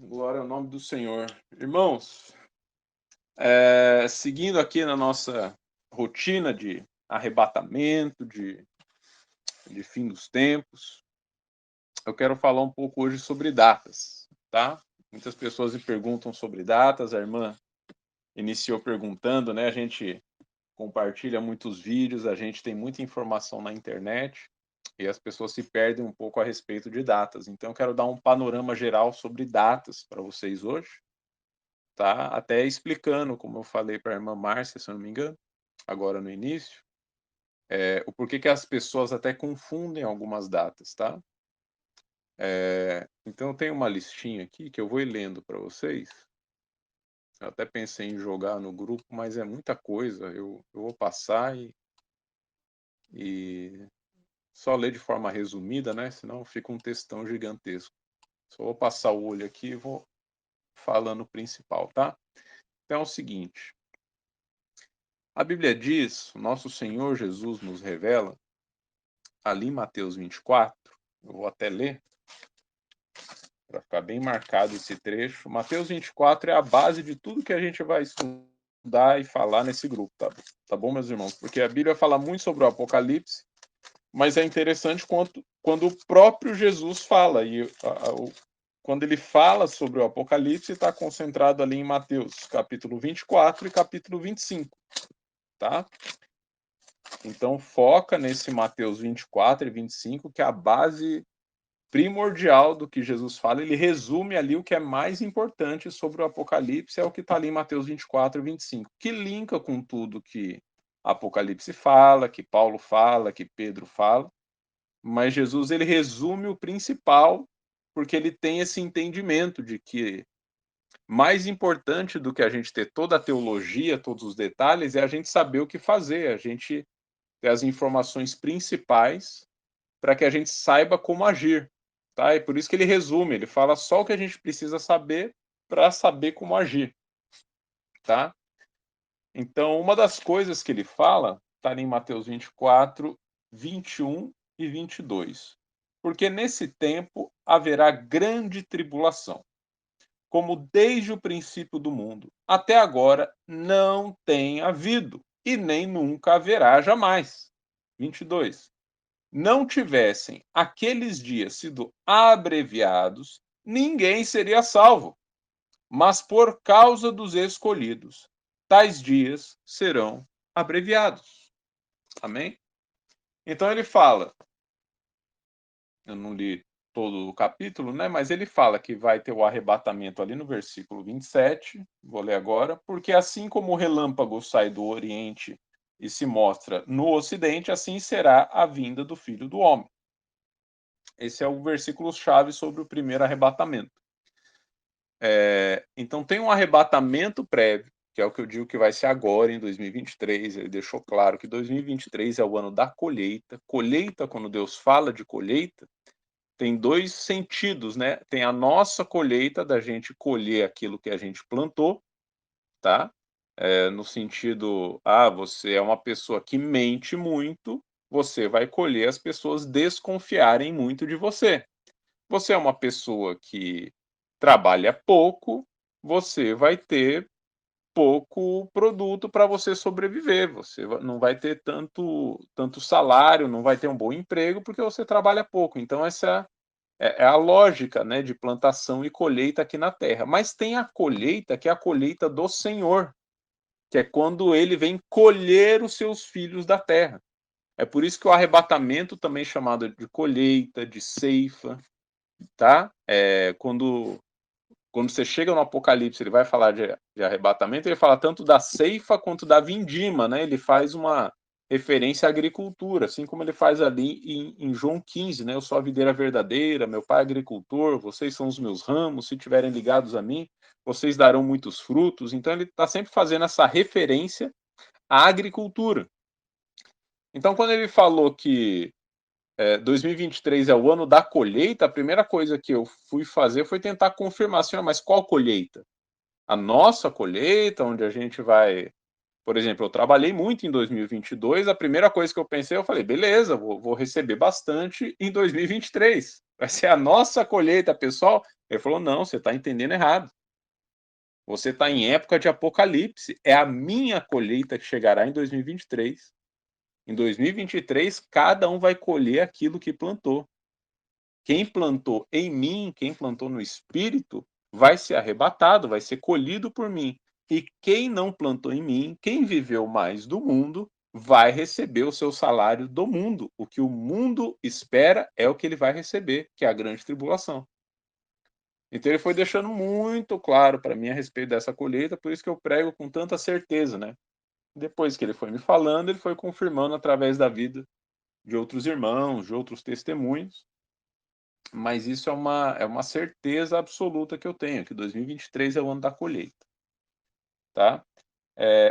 Glória ao nome do Senhor. Irmãos, seguindo aqui na nossa rotina de arrebatamento, de fim dos tempos, eu quero falar um pouco hoje sobre datas, tá? Muitas pessoas me perguntam sobre datas, a irmã iniciou perguntando, né? A gente compartilha muitos vídeos, a gente tem muita informação na internet e as pessoas se perdem um pouco a respeito de datas. Então, eu quero dar um panorama geral sobre datas para vocês hoje, tá? Até explicando, como eu falei para a irmã Márcia, se eu não me engano, agora no início, o porquê que as pessoas até confundem algumas datas, tá? Então, eu tenho uma listinha aqui que eu vou ir lendo para vocês. Eu até pensei em jogar no grupo, mas é muita coisa. Eu vou passar e só ler de forma resumida, né? Senão fica um textão gigantesco. Só vou passar o olho aqui e vou falando o principal, tá? Então é o seguinte. A Bíblia diz, o nosso Senhor Jesus nos revela, ali em Mateus 24, eu vou até ler, para ficar bem marcado esse trecho. Mateus 24 é a base de tudo que a gente vai estudar e falar nesse grupo, tá bom, meus irmãos? Porque a Bíblia fala muito sobre o Apocalipse, mas é interessante quando o próprio Jesus fala, quando ele fala sobre o Apocalipse, está concentrado ali em Mateus, capítulo 24 e capítulo 25, tá? Então, foca nesse Mateus 24 e 25, que é a base primordial do que Jesus fala. Ele resume ali o que é mais importante sobre o Apocalipse, é o que está ali em Mateus 24 e 25, que linka com tudo que Apocalipse fala, que Paulo fala, que Pedro fala. Mas Jesus, ele resume o principal, porque ele tem esse entendimento de que mais importante do que a gente ter toda a teologia, todos os detalhes, é a gente saber o que fazer, a gente ter as informações principais para que a gente saiba como agir, tá? E por isso que ele resume, ele fala só o que a gente precisa saber para saber como agir, tá? Então, uma das coisas que ele fala está em Mateus 24, 21 e 22. Porque nesse tempo haverá grande tribulação, como desde o princípio do mundo até agora não tem havido, e nem nunca haverá jamais. 22. Não tivessem aqueles dias sido abreviados, ninguém seria salvo. Mas por causa dos escolhidos, tais dias serão abreviados. Amém? Então ele fala, eu não li todo o capítulo, né? Mas ele fala que vai ter o arrebatamento ali no versículo 27, vou ler agora, porque assim como o relâmpago sai do Oriente e se mostra no Ocidente, assim será a vinda do Filho do Homem. Esse é o versículo-chave sobre o primeiro arrebatamento. Então, tem um arrebatamento prévio, que é o que eu digo que vai ser agora, em 2023. Ele deixou claro que 2023 é o ano da colheita. Colheita, quando Deus fala de colheita, tem dois sentidos, né? Tem a nossa colheita, da gente colher aquilo que a gente plantou, tá? No sentido, você é uma pessoa que mente muito, você vai colher as pessoas desconfiarem muito de você. Você é uma pessoa que trabalha pouco, você vai ter pouco produto para você sobreviver, você não vai ter tanto salário, não vai ter um bom emprego, porque você trabalha pouco. Então essa é a lógica, né, de plantação e colheita aqui na terra. Mas tem a colheita, que é a colheita do Senhor, que é quando ele vem colher os seus filhos da terra. É por isso que o arrebatamento também é chamado de colheita, de ceifa, tá? Quando você chega no Apocalipse, ele vai falar de arrebatamento, ele fala tanto da ceifa quanto da vindima, né? Ele faz uma referência à agricultura, assim como ele faz ali em João 15, né? Eu sou a videira verdadeira, meu pai é agricultor, vocês são os meus ramos, se estiverem ligados a mim, vocês darão muitos frutos. Então ele está sempre fazendo essa referência à agricultura. Então quando ele falou que 2023 é o ano da colheita, a primeira coisa que eu fui fazer foi tentar confirmar assim, mas qual colheita? A nossa colheita, onde a gente vai... Por exemplo, eu trabalhei muito em 2022, a primeira coisa que eu pensei, eu falei, beleza, vou receber bastante em 2023. Vai ser a nossa colheita, pessoal. Ele falou: não, você está entendendo errado. Você está em época de apocalipse. É a minha colheita que chegará em 2023. Em 2023, cada um vai colher aquilo que plantou. Quem plantou em mim, quem plantou no Espírito, vai ser arrebatado, vai ser colhido por mim. E quem não plantou em mim, quem viveu mais do mundo, vai receber o seu salário do mundo. O que o mundo espera é o que ele vai receber, que é a grande tribulação. Então ele foi deixando muito claro para mim a respeito dessa colheita, por isso que eu prego com tanta certeza, né? Depois que ele foi me falando, ele foi confirmando através da vida de outros irmãos, de outros testemunhos, mas isso é uma certeza absoluta que eu tenho, que 2023 é o ano da colheita, tá?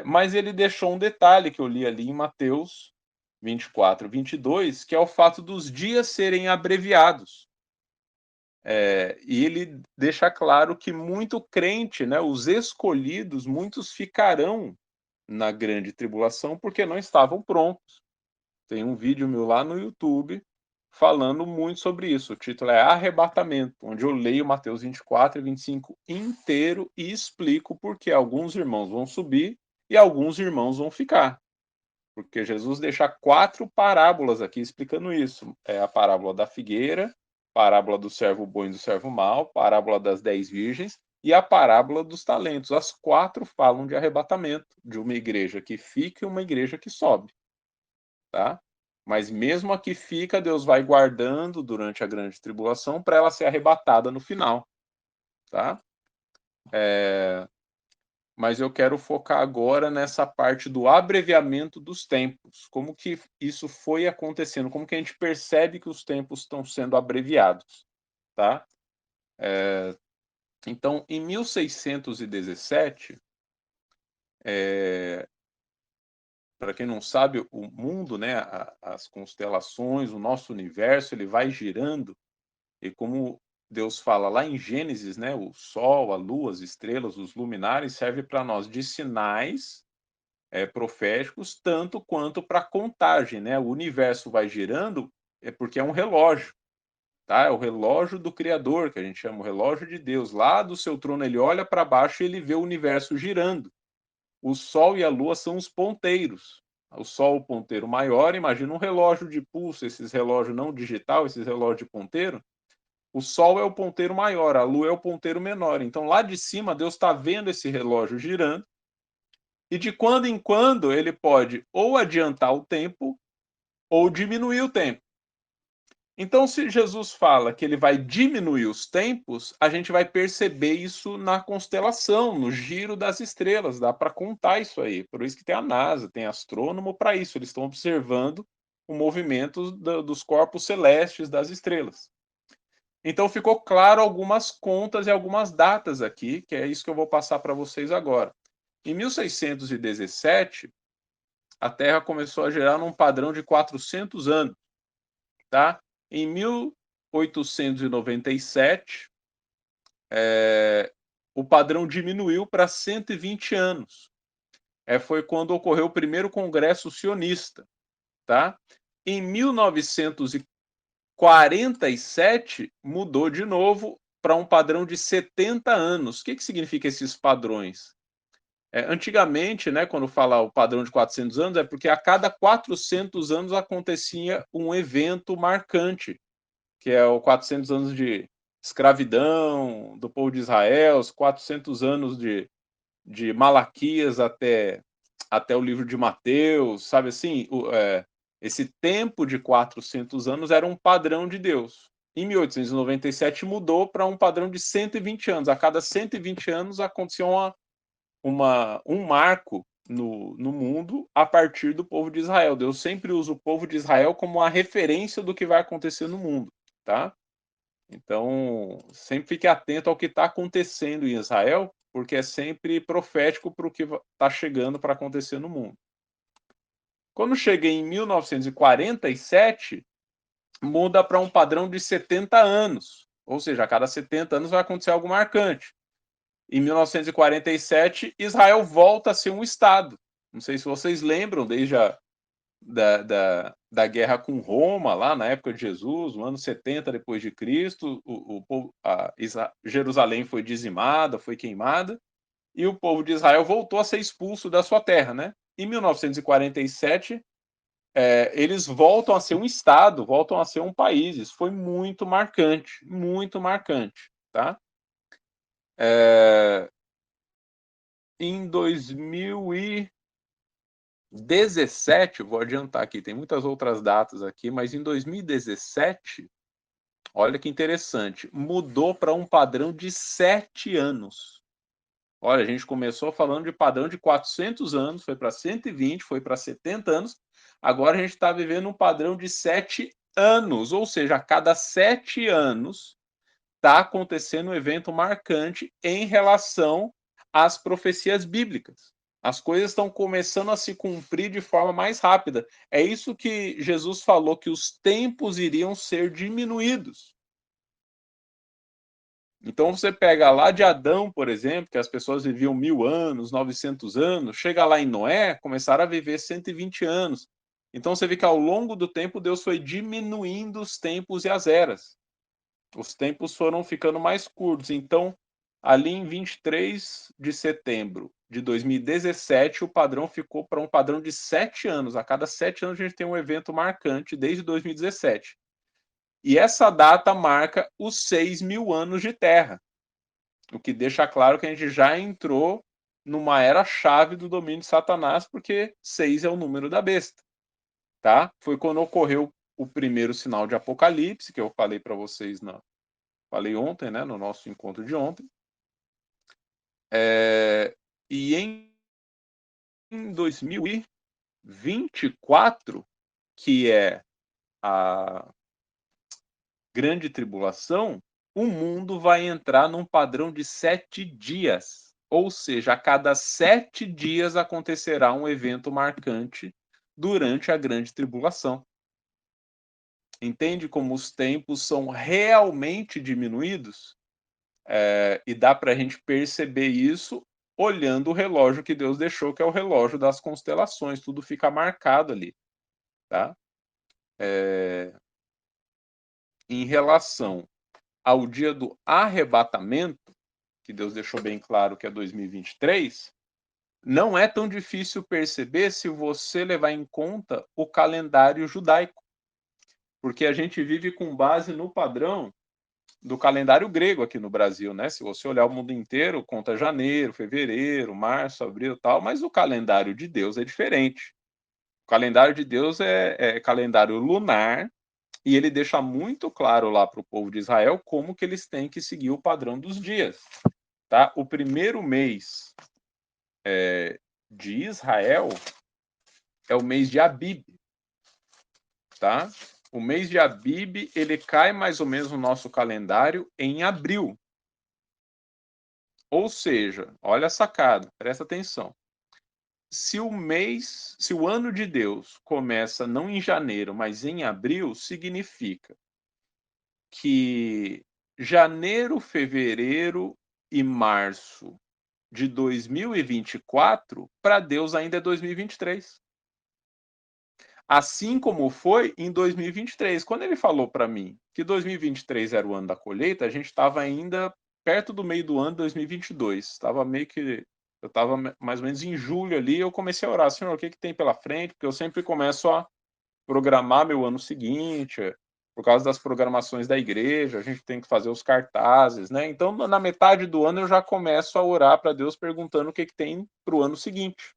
Mas ele deixou um detalhe que eu li ali em Mateus 24, 22, que é o fato dos dias serem abreviados. E ele deixa claro que muito crente, né, os escolhidos, muitos ficarão na grande tribulação porque não estavam prontos. Tem um vídeo meu lá no YouTube falando muito sobre isso. O título é Arrebatamento, onde eu leio Mateus 24 e 25 inteiro e explico por que alguns irmãos vão subir e alguns irmãos vão ficar. Porque Jesus deixa 4 parábolas aqui explicando isso. É a parábola da figueira, parábola do servo bom e do servo mau, parábola das 10 virgens e a parábola dos talentos. As 4 falam de arrebatamento, de uma igreja que fica e uma igreja que sobe. Tá? Mas mesmo a que fica, Deus vai guardando durante a grande tribulação para ela ser arrebatada no final, tá? Mas eu quero focar agora nessa parte do abreviamento dos tempos. Como que isso foi acontecendo? Como que a gente percebe que os tempos estão sendo abreviados, tá? Então, em 1617, para quem não sabe, o mundo, né, as constelações, o nosso universo, ele vai girando. E como Deus fala lá em Gênesis, né, o sol, a lua, as estrelas, os luminares servem para nós de sinais proféticos, tanto quanto para contagem, né? O universo vai girando porque é um relógio, tá? É o relógio do Criador, que a gente chama o relógio de Deus. Lá do seu trono ele olha para baixo e ele vê o universo girando. O sol e a lua são os ponteiros. O sol, o ponteiro maior, imagina um relógio de pulso, esses relógios não digital, esses relógios de ponteiro. O Sol é o ponteiro maior, a Lua é o ponteiro menor. Então, lá de cima, Deus está vendo esse relógio girando, e de quando em quando ele pode ou adiantar o tempo ou diminuir o tempo. Então, se Jesus fala que ele vai diminuir os tempos, a gente vai perceber isso na constelação, no giro das estrelas. Dá para contar isso aí. Por isso que tem a NASA, tem astrônomo para isso. Eles estão observando o movimento dos corpos celestes das estrelas. Então ficou claro algumas contas e algumas datas aqui, que é isso que eu vou passar para vocês agora. Em 1617, a Terra começou a girar num padrão de 400 anos, tá? Em 1897, o padrão diminuiu para 120 anos. Foi quando ocorreu o primeiro congresso sionista, tá? Em 1947 mudou de novo para um padrão de 70 anos. O que significa esses padrões? Antigamente, né, quando fala o padrão de 400 anos, é porque a cada 400 anos acontecia um evento marcante, que é o 400 anos de escravidão do povo de Israel, os 400 anos de Malaquias até o livro de Mateus, sabe assim? Esse tempo de 400 anos era um padrão de Deus. Em 1897 mudou para um padrão de 120 anos. A cada 120 anos acontecia um marco no mundo a partir do povo de Israel. Deus sempre usa o povo de Israel como a referência do que vai acontecer no mundo, tá? Então, sempre fique atento ao que está acontecendo em Israel, porque é sempre profético para o que está chegando para acontecer no mundo. Quando cheguei em 1947, muda para um padrão de 70 anos, ou seja, a cada 70 anos vai acontecer algo marcante. Em 1947, Israel volta a ser um Estado. Não sei se vocês lembram, desde da guerra com Roma, lá na época de Jesus, no ano 70 depois de Cristo, Jerusalém foi dizimada, foi queimada, e o povo de Israel voltou a ser expulso da sua terra, né? Em 1947, eles voltam a ser um estado, voltam a ser um país. Isso foi muito marcante, tá? Em 2017, vou adiantar aqui, tem muitas outras datas aqui, mas em 2017, olha que interessante, mudou para um padrão de 7 anos. Olha, a gente começou falando de padrão de 400 anos, foi para 120, foi para 70 anos, agora a gente está vivendo um padrão de 7 anos, ou seja, a cada 7 anos está acontecendo um evento marcante em relação às profecias bíblicas. As coisas estão começando a se cumprir de forma mais rápida. É isso que Jesus falou, que os tempos iriam ser diminuídos. Então você pega lá de Adão, por exemplo, que as pessoas viviam 1000 anos, 900 anos, chega lá em Noé, começaram a viver 120 anos. Então você vê que ao longo do tempo Deus foi diminuindo os tempos e as eras. Os tempos foram ficando mais curtos. Então, ali em 23 de setembro de 2017, o padrão ficou para um padrão de 7 anos. A cada 7 anos a gente tem um evento marcante desde 2017. E essa data marca os 6.000 anos de Terra, o que deixa claro que a gente já entrou numa era-chave do domínio de Satanás, porque 6 é o número da besta, tá? Foi quando ocorreu o primeiro sinal de Apocalipse, que eu falei para vocês, falei ontem, né, no nosso encontro de ontem. E em 2024, que é a grande tribulação, o mundo vai entrar num padrão de 7 dias. Ou seja, a cada 7 dias acontecerá um evento marcante durante a grande tribulação. Entende como os tempos são realmente diminuídos? E dá para a gente perceber isso olhando o relógio que Deus deixou, que é o relógio das constelações. Tudo fica marcado ali, tá? Em relação ao dia do arrebatamento, que Deus deixou bem claro que é 2023, não é tão difícil perceber se você levar em conta o calendário judaico, porque a gente vive com base no padrão do calendário grego aqui no Brasil, né? Se você olhar o mundo inteiro, conta janeiro, fevereiro, março, abril e tal, mas o calendário de Deus é diferente. O calendário de Deus é calendário lunar, e ele deixa muito claro lá para o povo de Israel como que eles têm que seguir o padrão dos dias. Tá? O primeiro mês de Israel é o mês de Abib. Tá? O mês de Abib, ele cai mais ou menos no nosso calendário em abril. Ou seja, olha a sacada, presta atenção. Se o ano de Deus começa não em janeiro, mas em abril, significa que janeiro, fevereiro e março de 2024, para Deus ainda é 2023. Assim como foi em 2023. Quando ele falou para mim que 2023 era o ano da colheita, a gente estava ainda perto do meio do ano de 2022. Estava meio que eu estava mais ou menos em julho ali, eu comecei a orar, Senhor, o que que tem pela frente? Porque eu sempre começo a programar meu ano seguinte, por causa das programações da igreja, a gente tem que fazer os cartazes, né? Então, na metade do ano eu já começo a orar para Deus perguntando o que que tem para o ano seguinte.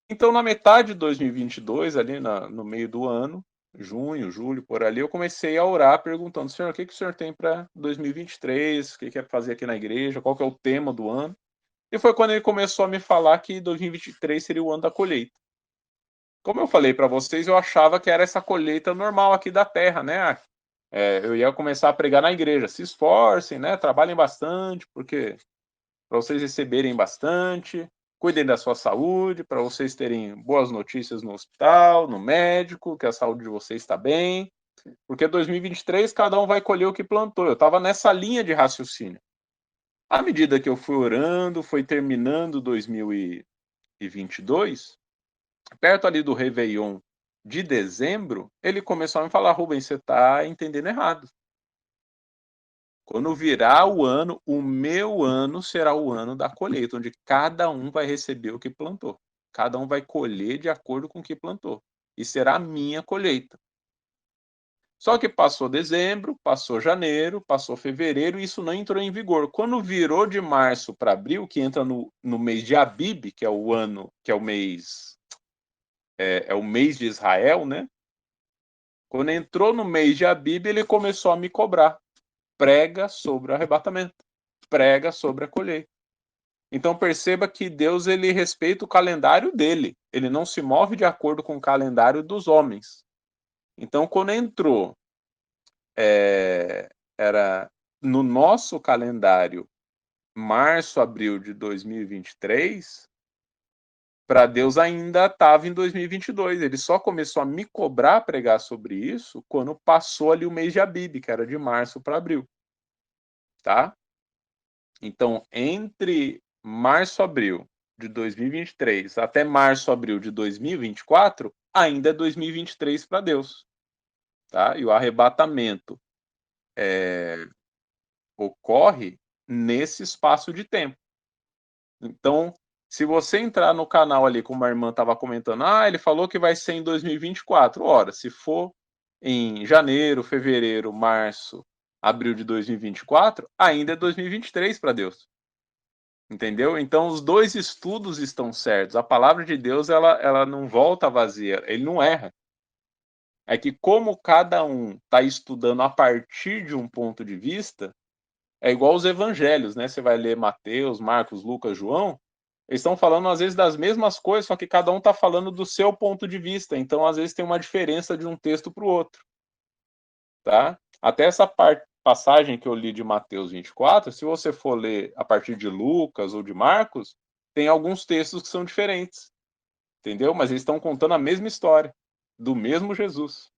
Então, na metade de 2022, ali no meio do ano, junho, julho, por ali, eu comecei a orar perguntando, Senhor, o que que o Senhor tem para 2023? O que quer fazer aqui na igreja? Qual que é o tema do ano? E foi quando ele começou a me falar que 2023 seria o ano da colheita. Como eu falei para vocês, eu achava que era essa colheita normal aqui da terra, né? Eu ia começar a pregar na igreja. Se esforcem, né? Trabalhem bastante, porque para vocês receberem bastante, cuidem da sua saúde, para vocês terem boas notícias no hospital, no médico, que a saúde de vocês está bem, porque 2023 cada um vai colher o que plantou. Eu estava nessa linha de raciocínio. À medida que eu fui orando, foi terminando 2022, Perto ali do Réveillon de dezembro, ele começou a me falar: "Rubens, você está entendendo errado. Quando virar o meu ano será o ano da colheita, onde cada um vai receber o que plantou. Cada um vai colher de acordo com o que plantou, e será a minha colheita". Só que passou dezembro, passou janeiro, passou fevereiro e isso não entrou em vigor. Quando virou de março para abril, que entra no mês de Abib, que é o ano, que é o mês, é o mês de Israel, né? Quando entrou no mês de Abib, ele começou a me cobrar. Prega sobre o arrebatamento, prega sobre a colheita. Então perceba que Deus, ele respeita o calendário dele. Ele não se move de acordo com o calendário dos homens. Então, quando entrou, era no nosso calendário março, abril de 2023, para Deus ainda estava em 2022. Ele só começou a me cobrar pregar sobre isso quando passou ali o mês de Abib, que era de março para abril, tá? Então, entre março, abril de 2023 até março, abril de 2024, ainda é 2023 para Deus, tá? E o arrebatamento ocorre nesse espaço de tempo. Então, se você entrar no canal ali, como a irmã estava comentando, ele falou que vai ser em 2024. Ora, se for em janeiro, fevereiro, março, abril de 2024, ainda é 2023 para Deus. Entendeu? Então, os dois estudos estão certos. A palavra de Deus, ela não volta vazia, ele não erra. É que como cada um está estudando a partir de um ponto de vista, é igual os evangelhos, né? Você vai ler Mateus, Marcos, Lucas, João, eles estão falando às vezes das mesmas coisas, só que cada um está falando do seu ponto de vista. Então, às vezes tem uma diferença de um texto para o outro, tá? Até essa passagem que eu li de Mateus 24, se você for ler a partir de Lucas ou de Marcos, tem alguns textos que são diferentes, entendeu? Mas eles estão contando a mesma história, do mesmo Jesus.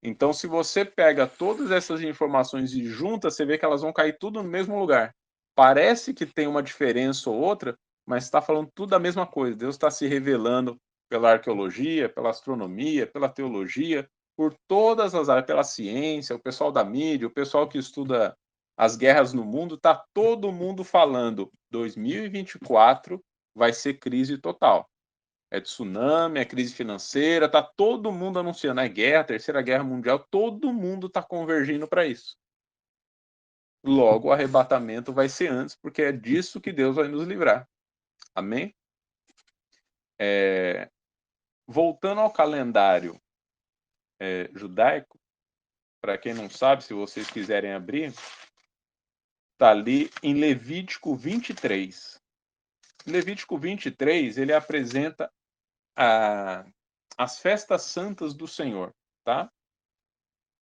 Então, se você pega todas essas informações e junta, você vê que elas vão cair tudo no mesmo lugar. Parece que tem uma diferença ou outra, mas está falando tudo a mesma coisa. Deus está se revelando pela arqueologia, pela astronomia, pela teologia, por todas as áreas, pela ciência, o pessoal da mídia, o pessoal que estuda as guerras no mundo, está todo mundo falando 2024 vai ser crise total. É tsunami, é crise financeira, tá todo mundo anunciando, é guerra, terceira guerra mundial, todo mundo está convergindo para isso. Logo, o arrebatamento vai ser antes, porque é disso que Deus vai nos livrar. Amém? Voltando ao calendário judaico, para quem não sabe, se vocês quiserem abrir, está ali em Levítico 23. Levítico 23, ele apresenta as festas santas do Senhor, tá?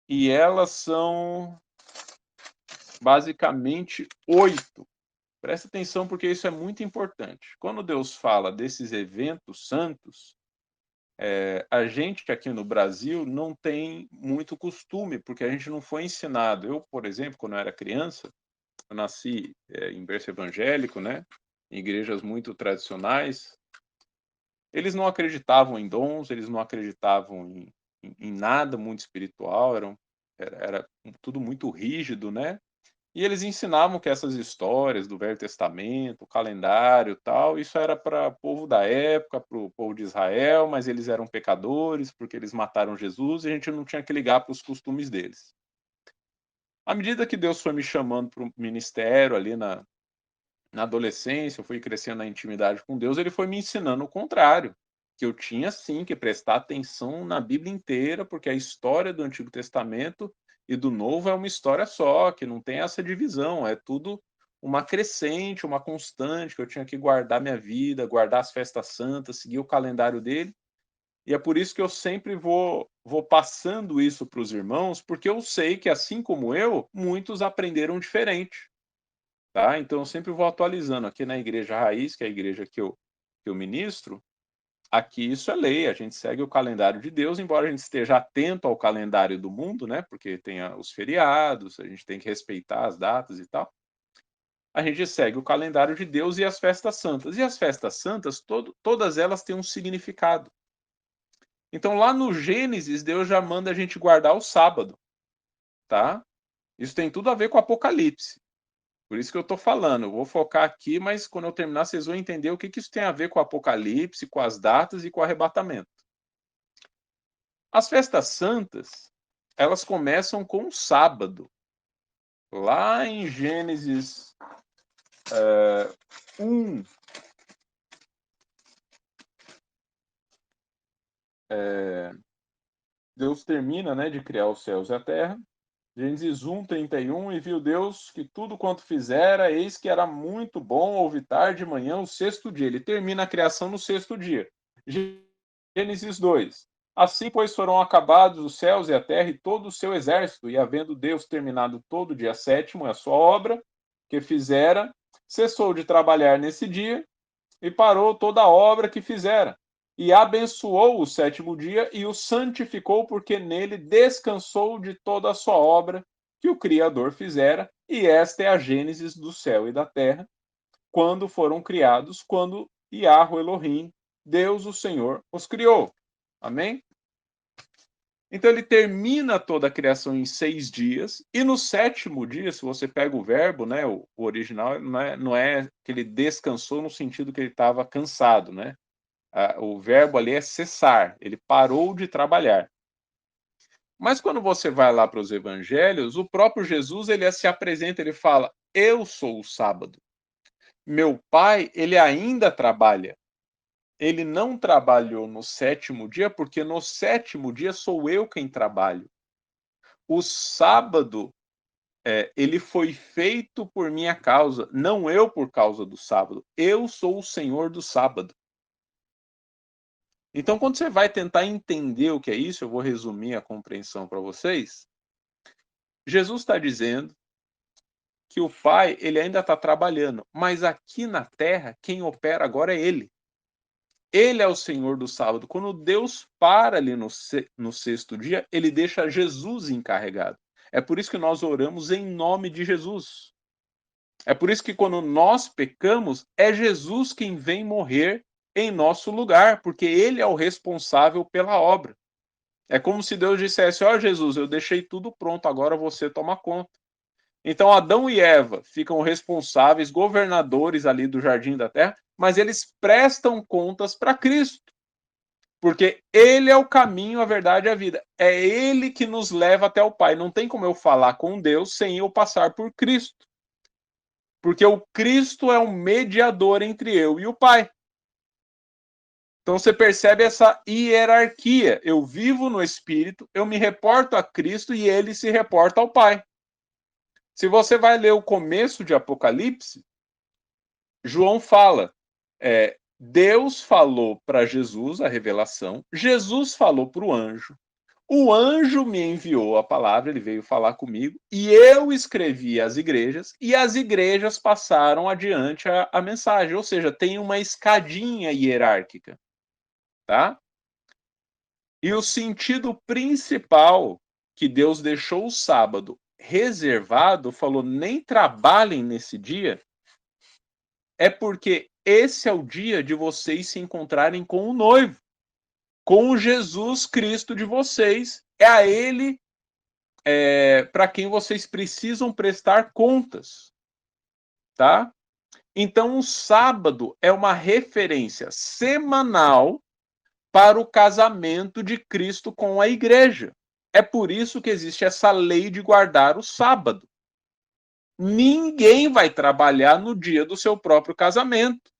E elas são basicamente 8. Presta atenção porque isso é muito importante. Quando Deus fala desses eventos santos, a gente aqui no Brasil não tem muito costume, porque a gente não foi ensinado. Eu, por exemplo, quando eu era criança, eu nasci em berço evangélico, né? Em igrejas muito tradicionais. Eles não acreditavam em dons, eles não acreditavam em nada muito espiritual, era tudo muito rígido, né? E eles ensinavam que essas histórias do Velho Testamento, o calendário, tal, isso era para o povo da época, para o povo de Israel, mas eles eram pecadores porque eles mataram Jesus e a gente não tinha que ligar para os costumes deles. À medida que Deus foi me chamando para o ministério ali na adolescência, eu fui crescendo na intimidade com Deus, ele foi me ensinando o contrário, que eu tinha sim que prestar atenção na Bíblia inteira, porque a história do Antigo Testamento e do Novo é uma história só, que não tem essa divisão, é tudo uma crescente, uma constante, que eu tinha que guardar minha vida, guardar as festas santas, seguir o calendário dele. E é por isso que eu sempre vou passando isso para os irmãos, porque eu sei que, assim como eu, muitos aprenderam diferente. Tá? Então eu sempre vou atualizando. Aqui na Igreja Raiz, que é a igreja que eu ministro, aqui isso é lei, a gente segue o calendário de Deus, embora a gente esteja atento ao calendário do mundo, né? Porque tem os feriados, a gente tem que respeitar as datas e tal. a gente segue o calendário de Deus e as festas santas. E as festas santas, todas elas têm um significado. Então, lá no Gênesis, Deus já manda a gente guardar o sábado, tá? Isso tem tudo a ver com o Apocalipse. Por isso que eu estou falando. Eu vou focar aqui, mas quando eu terminar, vocês vão entender o que isso tem a ver com o Apocalipse, com as datas e com o arrebatamento. As festas santas, elas começam com o sábado. Lá em Gênesis 1, Deus termina, né, de criar os céus e a terra. Gênesis 1, 31, e viu Deus que tudo quanto fizera, eis que era muito bom, houve tarde e manhã, o sexto dia. Ele termina a criação no sexto dia. Gênesis 2. Assim, pois, foram acabados os céus e a terra e todo o seu exército, e havendo Deus terminado todo o dia sétimo, a sua obra que fizera, cessou de trabalhar nesse dia e parou toda a obra que fizera. E abençoou o sétimo dia e o santificou, porque nele descansou de toda a sua obra que o Criador fizera. E esta é a gênese do céu e da terra, quando foram criados, quando Yahweh Elohim, Deus o Senhor, os criou. Amém? Então ele termina toda a criação em 6 dias, e no sétimo dia, se você pega o verbo, né, o original, não é que ele descansou no sentido que ele estava cansado, né? O verbo ali é cessar, ele parou de trabalhar. Mas quando você vai lá para os evangelhos, o próprio Jesus, ele se apresenta, ele fala, eu sou o sábado. Meu pai, ele ainda trabalha. Ele não trabalhou no sétimo dia, porque no sétimo dia sou eu quem trabalho. O sábado, ele foi feito por minha causa, não eu por causa do sábado. Eu sou o Senhor do sábado. Então, quando você vai tentar entender o que é isso, eu vou resumir a compreensão para vocês. Jesus está dizendo que o Pai, ele ainda está trabalhando, mas aqui na terra, quem opera agora é ele. Ele é o Senhor do sábado. Quando Deus para ali no sexto dia, ele deixa Jesus encarregado. É por isso que nós oramos em nome de Jesus. É por isso que quando nós pecamos, é Jesus quem vem morrer em nosso lugar, porque ele é o responsável pela obra. É como se Deus dissesse, ó Jesus, eu deixei tudo pronto, agora você toma conta. Então Adão e Eva ficam responsáveis, governadores ali do jardim da terra, mas eles prestam contas para Cristo. Porque ele é o caminho, a verdade e a vida. É ele que nos leva até o Pai. Não tem como eu falar com Deus sem eu passar por Cristo. Porque o Cristo é um mediador entre eu e o Pai. Então você percebe essa hierarquia. Eu vivo no Espírito, eu me reporto a Cristo e ele se reporta ao Pai. Se você vai ler o começo de Apocalipse, João fala, Deus falou para Jesus a revelação, Jesus falou para o anjo me enviou a palavra, ele veio falar comigo, e eu escrevi às igrejas, e as igrejas passaram adiante a mensagem, ou seja, tem uma escadinha hierárquica, tá? E o sentido principal que Deus deixou o sábado reservado, falou, nem trabalhem nesse dia, é porque esse é o dia de vocês se encontrarem com o noivo, com o Jesus Cristo de vocês. É a ele para quem vocês precisam prestar contas, tá? Então, o sábado é uma referência semanal para o casamento de Cristo com a igreja. É por isso que existe essa lei de guardar o sábado. Ninguém vai trabalhar no dia do seu próprio casamento.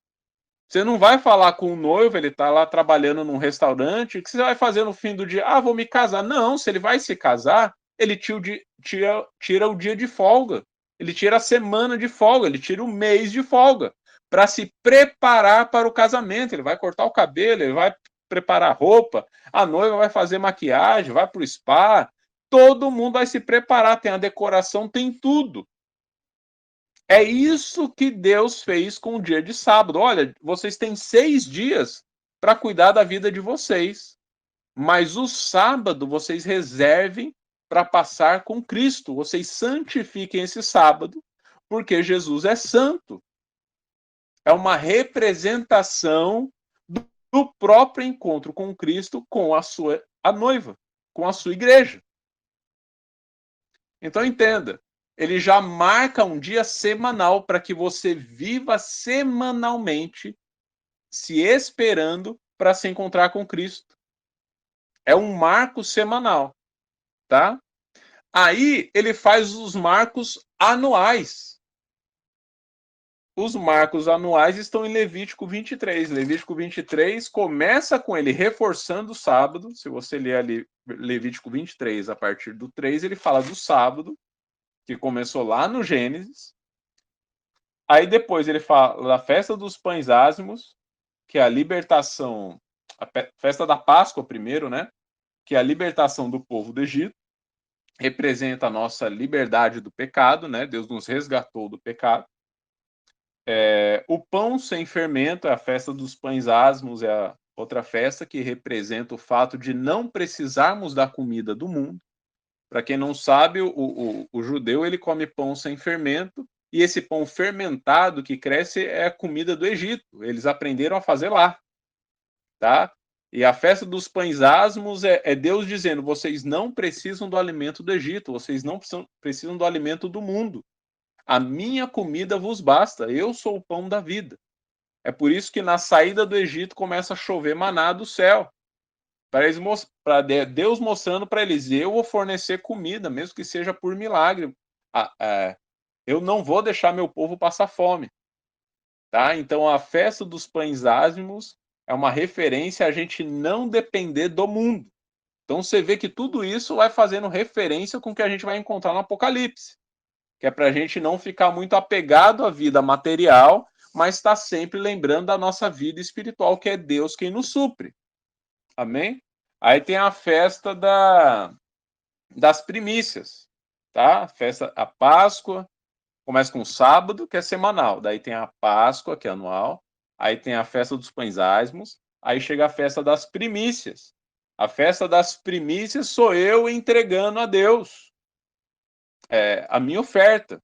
Você não vai falar com o noivo, ele está lá trabalhando num restaurante, o que você vai fazer no fim do dia? Ah, vou me casar. Não, se ele vai se casar, ele tira o dia de folga, ele tira a semana de folga, ele tira o mês de folga, para se preparar para o casamento. Ele vai cortar o cabelo, ele vai preparar a roupa, a noiva vai fazer maquiagem, vai para o spa, todo mundo vai se preparar, tem a decoração, tem tudo. É isso que Deus fez com o dia de sábado. Olha, vocês têm 6 dias para cuidar da vida de vocês, mas o sábado vocês reservem para passar com Cristo. Vocês santifiquem esse sábado, Porque Jesus é santo. É uma representação do próprio encontro com Cristo com a noiva, com a sua igreja. Então entenda, ele já marca um dia semanal para que você viva semanalmente se esperando para se encontrar com Cristo. É um marco semanal, tá? Aí ele faz os marcos anuais. Os marcos anuais estão em Levítico 23. Levítico 23 começa com ele reforçando o sábado. Se você ler ali Levítico 23, a partir do 3, ele fala do sábado, que começou lá no Gênesis. Aí depois ele fala da festa dos pães ázimos, que é a libertação, a festa da Páscoa primeiro, né? Que é a libertação do povo do Egito. Representa a nossa liberdade do pecado, né? Deus nos resgatou do pecado. O pão sem fermento é a festa dos pães asmos, é a outra festa que representa o fato de não precisarmos da comida do mundo. Para quem não sabe, o judeu ele come pão sem fermento, e esse pão fermentado que cresce é a comida do Egito. Eles aprenderam a fazer lá, tá? E a festa dos pães asmos é Deus dizendo: vocês não precisam do alimento do Egito, vocês não precisam do alimento do mundo. A minha comida vos basta, eu sou o pão da vida. É por isso que na saída do Egito começa a chover maná do céu. Para Deus mostrando para eles: eu vou fornecer comida, mesmo que seja por milagre. Eu não vou deixar meu povo passar fome. Tá? Então a festa dos pães ázimos é uma referência a gente não depender do mundo. Então você vê que tudo isso vai fazendo referência com o que a gente vai encontrar no Apocalipse, que é para a gente não ficar muito apegado à vida material, mas estar sempre lembrando da nossa vida espiritual, que é Deus quem nos supre. Amém? Aí tem a festa das primícias, tá? A Páscoa começa com o sábado, que é semanal. Daí tem a Páscoa, que é anual. Aí tem a festa dos pães ázimos. Aí chega a festa das primícias. A festa das primícias sou eu entregando a Deus a minha oferta.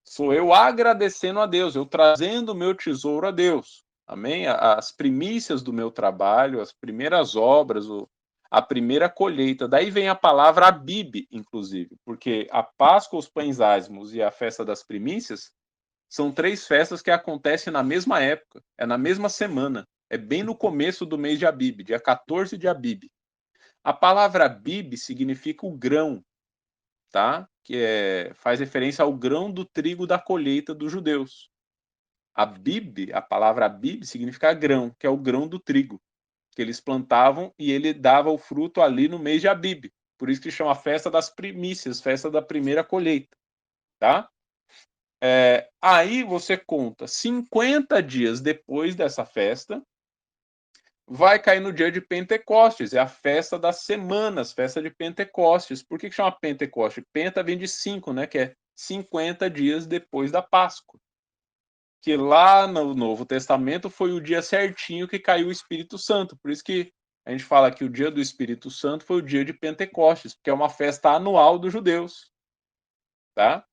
Sou eu agradecendo a Deus, eu trazendo o meu tesouro a Deus. Amém? As primícias do meu trabalho, as primeiras obras, a primeira colheita. Daí vem a palavra Abib, inclusive, porque a Páscoa, os pães ázimos e a festa das primícias são 3 festas que acontecem na mesma época, é na mesma semana. É bem no começo do mês de Abib, dia 14 de Abib. A palavra Abib significa o grão, tá? Que faz referência ao grão do trigo da colheita dos judeus. Abib, a palavra Abib significa grão, que é o grão do trigo que eles plantavam, e ele dava o fruto ali no mês de Abib. Por isso que chama festa das primícias, festa da primeira colheita, tá? Aí você conta 50 dias depois dessa festa, vai cair no dia de Pentecostes, é a festa das semanas, festa de Pentecostes. Por que chama Pentecoste? Penta vem de 5, né? Que é 50 dias depois da Páscoa. Que lá no Novo Testamento foi o dia certinho que caiu o Espírito Santo. Por isso que a gente fala que o dia do Espírito Santo foi o dia de Pentecostes, porque é uma festa anual dos judeus, tá?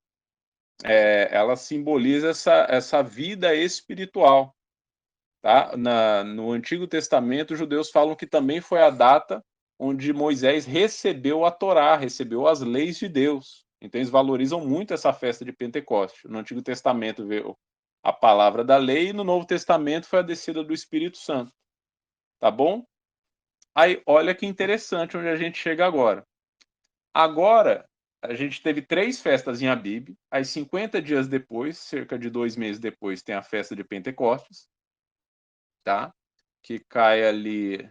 Ela simboliza essa vida espiritual, tá? No Antigo Testamento, os judeus falam que também foi a data onde Moisés recebeu a Torá, recebeu as leis de Deus. Então eles valorizam muito essa festa de Pentecostes. No Antigo Testamento veio a palavra da lei, e no Novo Testamento foi a descida do Espírito Santo. Tá bom? Aí, olha que interessante onde a gente chega agora. Agora, a gente teve 3 festas em Abib. Aí, 50 dias depois, cerca de 2 meses depois, tem a festa de Pentecostes, tá? Que cai ali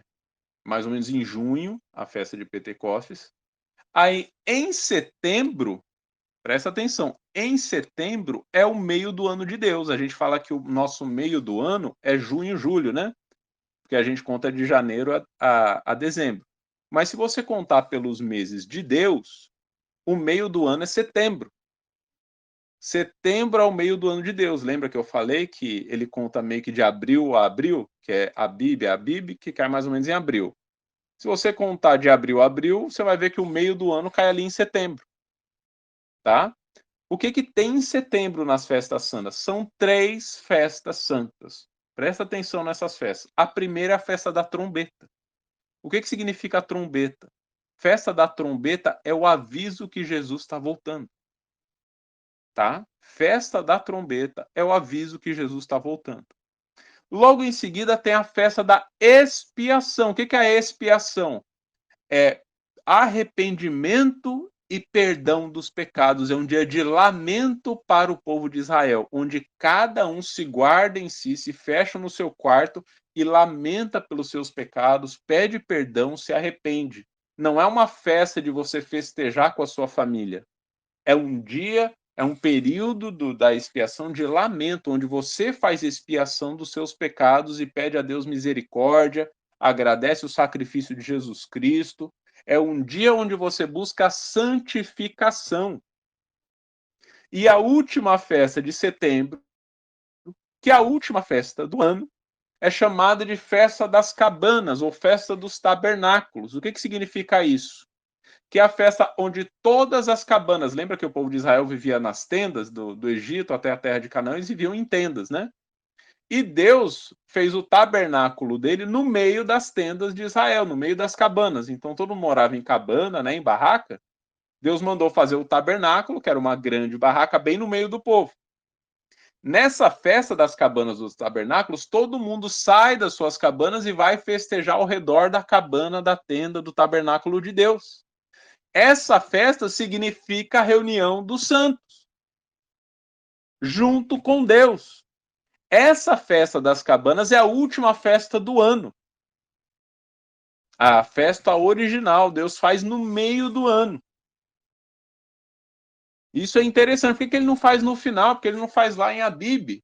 mais ou menos em junho, a festa de Pentecostes. Aí, em setembro, presta atenção, em setembro é o meio do ano de Deus. A gente fala que o nosso meio do ano é junho, julho, né? Porque a gente conta de janeiro a dezembro. Mas se você contar pelos meses de Deus, o meio do ano é setembro. Setembro é o meio do ano de Deus. Lembra que eu falei que ele conta meio que de abril a abril, que é Abib, que cai mais ou menos em abril. Se você contar de abril a abril, você vai ver que o meio do ano cai ali em setembro, tá? O que tem em setembro nas festas santas? São 3 festas santas. Presta atenção nessas festas. A primeira é a festa da trombeta. O que significa a trombeta? Festa da trombeta é o aviso que Jesus está voltando. Tá? Festa da trombeta é o aviso que Jesus está voltando. Logo em seguida tem a festa da expiação. O que é a expiação? É arrependimento e perdão dos pecados. É um dia de lamento para o povo de Israel, onde cada um se guarda em si, se fecha no seu quarto e lamenta pelos seus pecados, pede perdão, se arrepende. Não é uma festa de você festejar com a sua família. É um dia, é um período da expiação de lamento, onde você faz expiação dos seus pecados e pede a Deus misericórdia, agradece o sacrifício de Jesus Cristo. É um dia onde você busca a santificação. E a última festa de setembro, que é a última festa do ano, é chamada de Festa das Cabanas ou Festa dos Tabernáculos. O que significa isso? Que é a festa onde todas as cabanas, lembra que o povo de Israel vivia nas tendas do Egito até a terra de Canaã, eles viviam em tendas, né? E Deus fez o tabernáculo dele no meio das tendas de Israel, no meio das cabanas. Então todo mundo morava em cabana, né, em barraca. Deus mandou fazer o tabernáculo, que era uma grande barraca, bem no meio do povo. Nessa festa das cabanas dos tabernáculos, todo mundo sai das suas cabanas e vai festejar ao redor da cabana da tenda do tabernáculo de Deus. Essa festa significa a reunião dos santos, junto com Deus. Essa festa das cabanas é a última festa do ano. A festa original, Deus faz no meio do ano. Isso é interessante. Por que ele não faz no final? Porque ele não faz lá em Abib.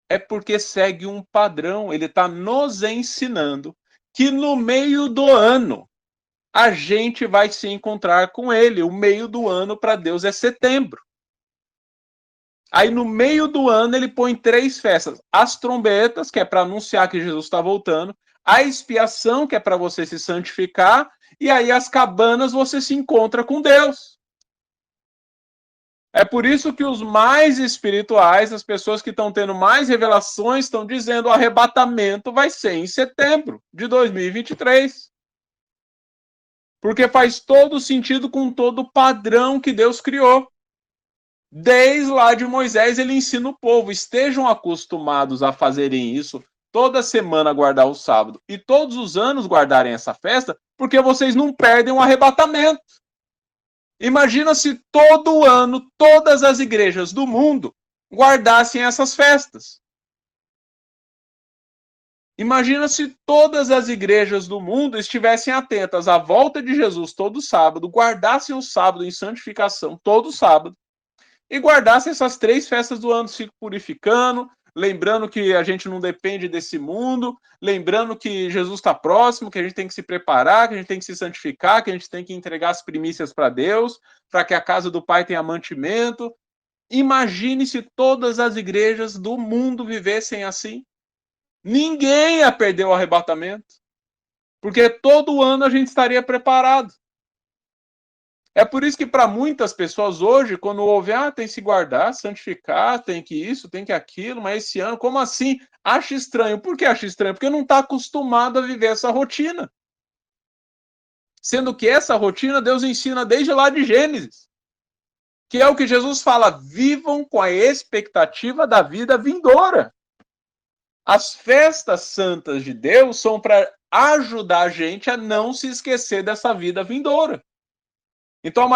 É porque segue um padrão. Ele está nos ensinando que no meio do ano a gente vai se encontrar com ele. O meio do ano para Deus é setembro. Aí no meio do ano ele põe 3 festas. As trombetas, que é para anunciar que Jesus está voltando. A expiação, que é para você se santificar. E aí as cabanas você se encontra com Deus. É por isso que os mais espirituais, as pessoas que estão tendo mais revelações, estão dizendo que o arrebatamento vai ser em setembro de 2023. Porque faz todo sentido com todo o padrão que Deus criou. Desde lá de Moisés, ele ensina o povo: estejam acostumados a fazerem isso toda semana, guardar o sábado, e todos os anos guardarem essa festa, porque vocês não perdem o arrebatamento. Imagina se todo ano, todas as igrejas do mundo guardassem essas festas. Imagina se todas as igrejas do mundo estivessem atentas à volta de Jesus todo sábado, guardassem o sábado em santificação todo sábado, e guardassem essas 3 festas do ano, se purificando, lembrando que a gente não depende desse mundo, lembrando que Jesus está próximo, que a gente tem que se preparar, que a gente tem que se santificar, que a gente tem que entregar as primícias para Deus, para que a casa do Pai tenha mantimento. Imagine se todas as igrejas do mundo vivessem assim. Ninguém ia perder o arrebatamento, porque todo ano a gente estaria preparado. É por isso que para muitas pessoas hoje, quando ouvem, tem que se guardar, santificar, tem que isso, tem que aquilo, mas esse ano, como assim? Acha estranho. Por que acha estranho? Porque não está acostumado a viver essa rotina. Sendo que essa rotina Deus ensina desde lá de Gênesis. Que é o que Jesus fala: vivam com a expectativa da vida vindoura. As festas santas de Deus são para ajudar a gente a não se esquecer dessa vida vindoura. Então,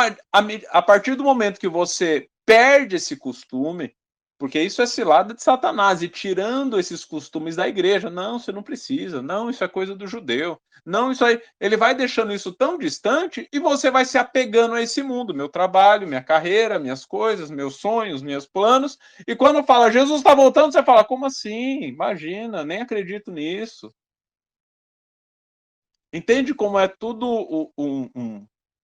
a partir do momento que você perde esse costume, porque isso é cilada de Satanás, e tirando esses costumes da igreja, não, você não precisa, não, isso é coisa do judeu, não, isso aí, ele vai deixando isso tão distante e você vai se apegando a esse mundo, meu trabalho, minha carreira, minhas coisas, meus sonhos, meus planos, e quando fala, Jesus está voltando, você fala, como assim? Imagina, nem acredito nisso. Entende como é tudo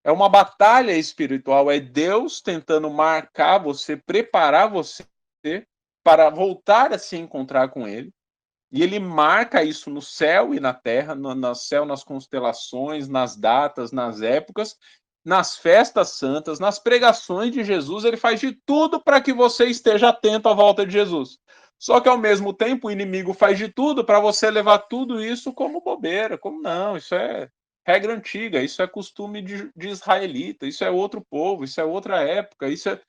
é uma batalha espiritual, é Deus tentando marcar você, preparar você para voltar a se encontrar com Ele. E Ele marca isso no céu e na terra, no céu, nas constelações, nas datas, nas épocas. nas festas santas, nas pregações de Jesus, ele faz de tudo para que você esteja atento à volta de Jesus. Só que ao mesmo tempo o inimigo faz de tudo para você levar tudo isso como bobeira, como não, isso é regra antiga, isso é costume de israelita, isso é outro povo, isso é outra época, isso é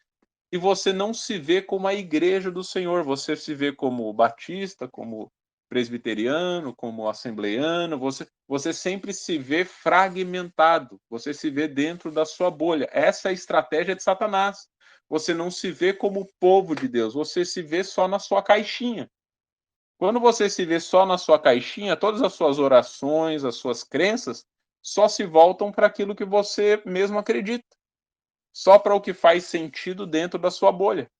e você não se vê como a igreja do Senhor, você se vê como batista, como presbiteriano, como assembleiano, você sempre se vê fragmentado, você se vê dentro da sua bolha. Essa é a estratégia de Satanás. Você não se vê como povo de Deus, você se vê só na sua caixinha. Quando você se vê só na sua caixinha, todas as suas orações, as suas crenças, só se voltam para aquilo que você mesmo acredita, só para o que faz sentido dentro da sua bolha.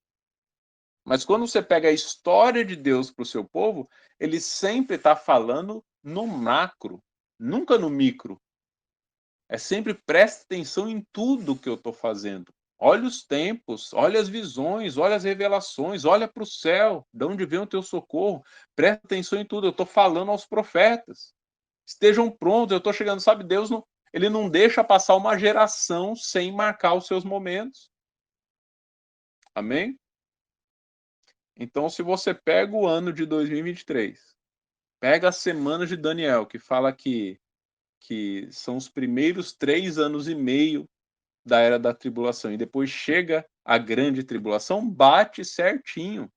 Mas quando você pega a história de Deus para o seu povo, ele sempre está falando no macro, nunca no micro. É sempre presta atenção em tudo que eu estou fazendo. Olha os tempos, olha as visões, olha as revelações, olha para o céu, de onde vem o teu socorro. Presta atenção em tudo. Eu estou falando aos profetas. Estejam prontos, eu estou chegando. Sabe, Deus não, ele não deixa passar uma geração sem marcar os seus momentos. Amém? Então, se você pega o ano de 2023, pega as semanas de Daniel, que fala que são os primeiros 3 anos e meio da era da tribulação, e depois chega a grande tribulação, bate certinho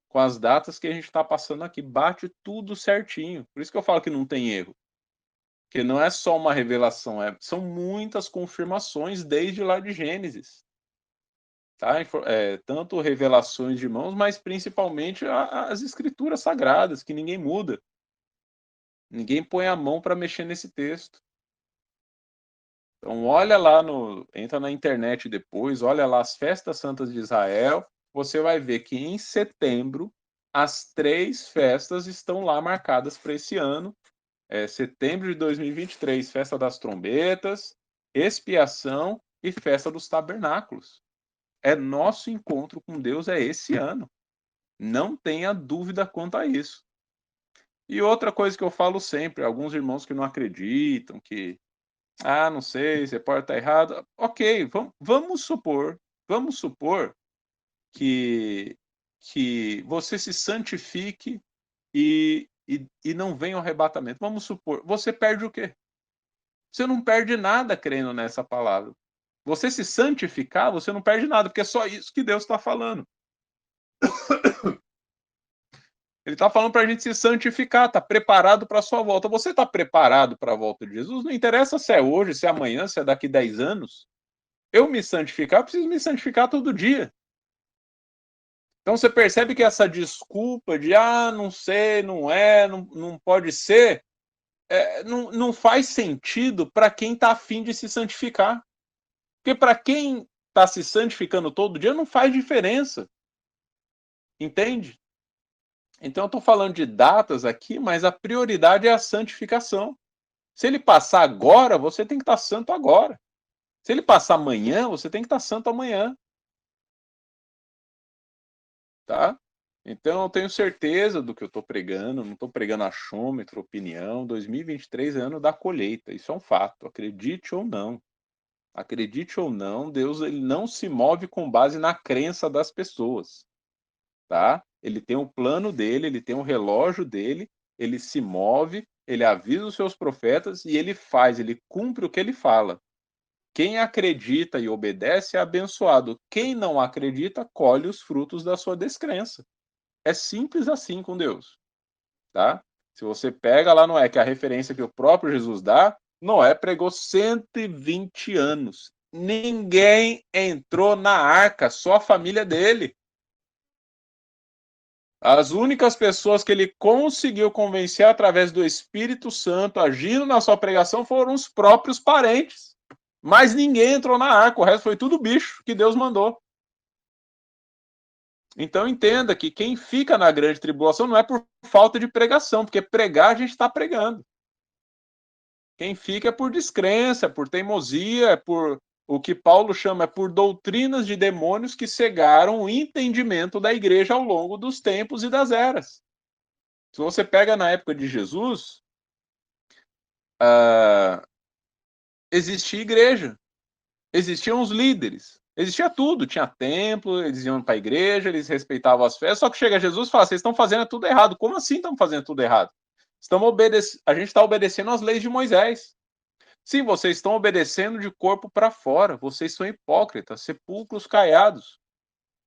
com as datas que a gente está passando aqui, bate tudo certinho. Por isso que eu falo que não tem erro. Porque não é só uma revelação, são muitas confirmações desde lá de Gênesis. Tá? Tanto revelações de mãos, mas principalmente as escrituras sagradas, que ninguém muda. Ninguém põe a mão para mexer nesse texto. Então olha lá entra na internet depois, olha lá as festas santas de Israel, você vai ver que em setembro as 3 festas estão lá marcadas para esse ano. Setembro de 2023, festa das trombetas, expiação e festa dos tabernáculos. Nosso encontro com Deus é esse ano. Não tenha dúvida quanto a isso. E outra coisa que eu falo sempre, alguns irmãos que não acreditam, que, não sei, você pode estar errado. Ok, vamos supor que você se santifique e não venha o arrebatamento. Vamos supor, você perde o quê? Você não perde nada crendo nessa palavra. Você se santificar, você não perde nada, porque é só isso que Deus está falando. Ele está falando para a gente se santificar, está preparado para a sua volta. Você está preparado para a volta de Jesus? Não interessa se é hoje, se é amanhã, se é daqui 10 anos. Eu me santificar, eu preciso me santificar todo dia. Então você percebe que essa desculpa de não sei, não pode ser, não faz sentido para quem está afim de se santificar. Porque para quem está se santificando todo dia não faz diferença. Entende? Então eu estou falando de datas aqui, mas a prioridade é a santificação. Se ele passar agora, você tem que estar santo agora. Se ele passar amanhã, você tem que estar santo amanhã. Tá? Então eu tenho certeza do que eu estou pregando, não estou pregando achômetro, opinião. 2023 é ano da colheita, isso é um fato, acredite ou não. Acredite ou não, Deus ele não se move com base na crença das pessoas. Tá? Ele tem o plano dele, ele tem o relógio dele, ele se move, ele avisa os seus profetas e ele faz, ele cumpre o que ele fala. Quem acredita e obedece é abençoado. Quem não acredita colhe os frutos da sua descrença. É simples assim com Deus, tá? Se você pega lá Noé, que é a referência que o próprio Jesus dá, Noé pregou 120 anos. Ninguém entrou na arca, só a família dele. As únicas pessoas que ele conseguiu convencer através do Espírito Santo, agindo na sua pregação, foram os próprios parentes. Mas ninguém entrou na arca, o resto foi tudo bicho que Deus mandou. Então entenda que quem fica na grande tribulação não é por falta de pregação, porque pregar a gente está pregando. Quem fica é por descrença, por teimosia, é por o que Paulo chama por doutrinas de demônios que cegaram o entendimento da igreja ao longo dos tempos e das eras. Se você pega na época de Jesus, existia igreja. Existiam os líderes, existia tudo, tinha templo, eles iam para a igreja, eles respeitavam as festas, só que chega Jesus e fala, vocês estão fazendo tudo errado. Como assim estamos fazendo tudo errado? A gente está obedecendo às leis de Moisés. Sim, vocês estão obedecendo de corpo para fora, vocês são hipócritas, sepulcros caiados.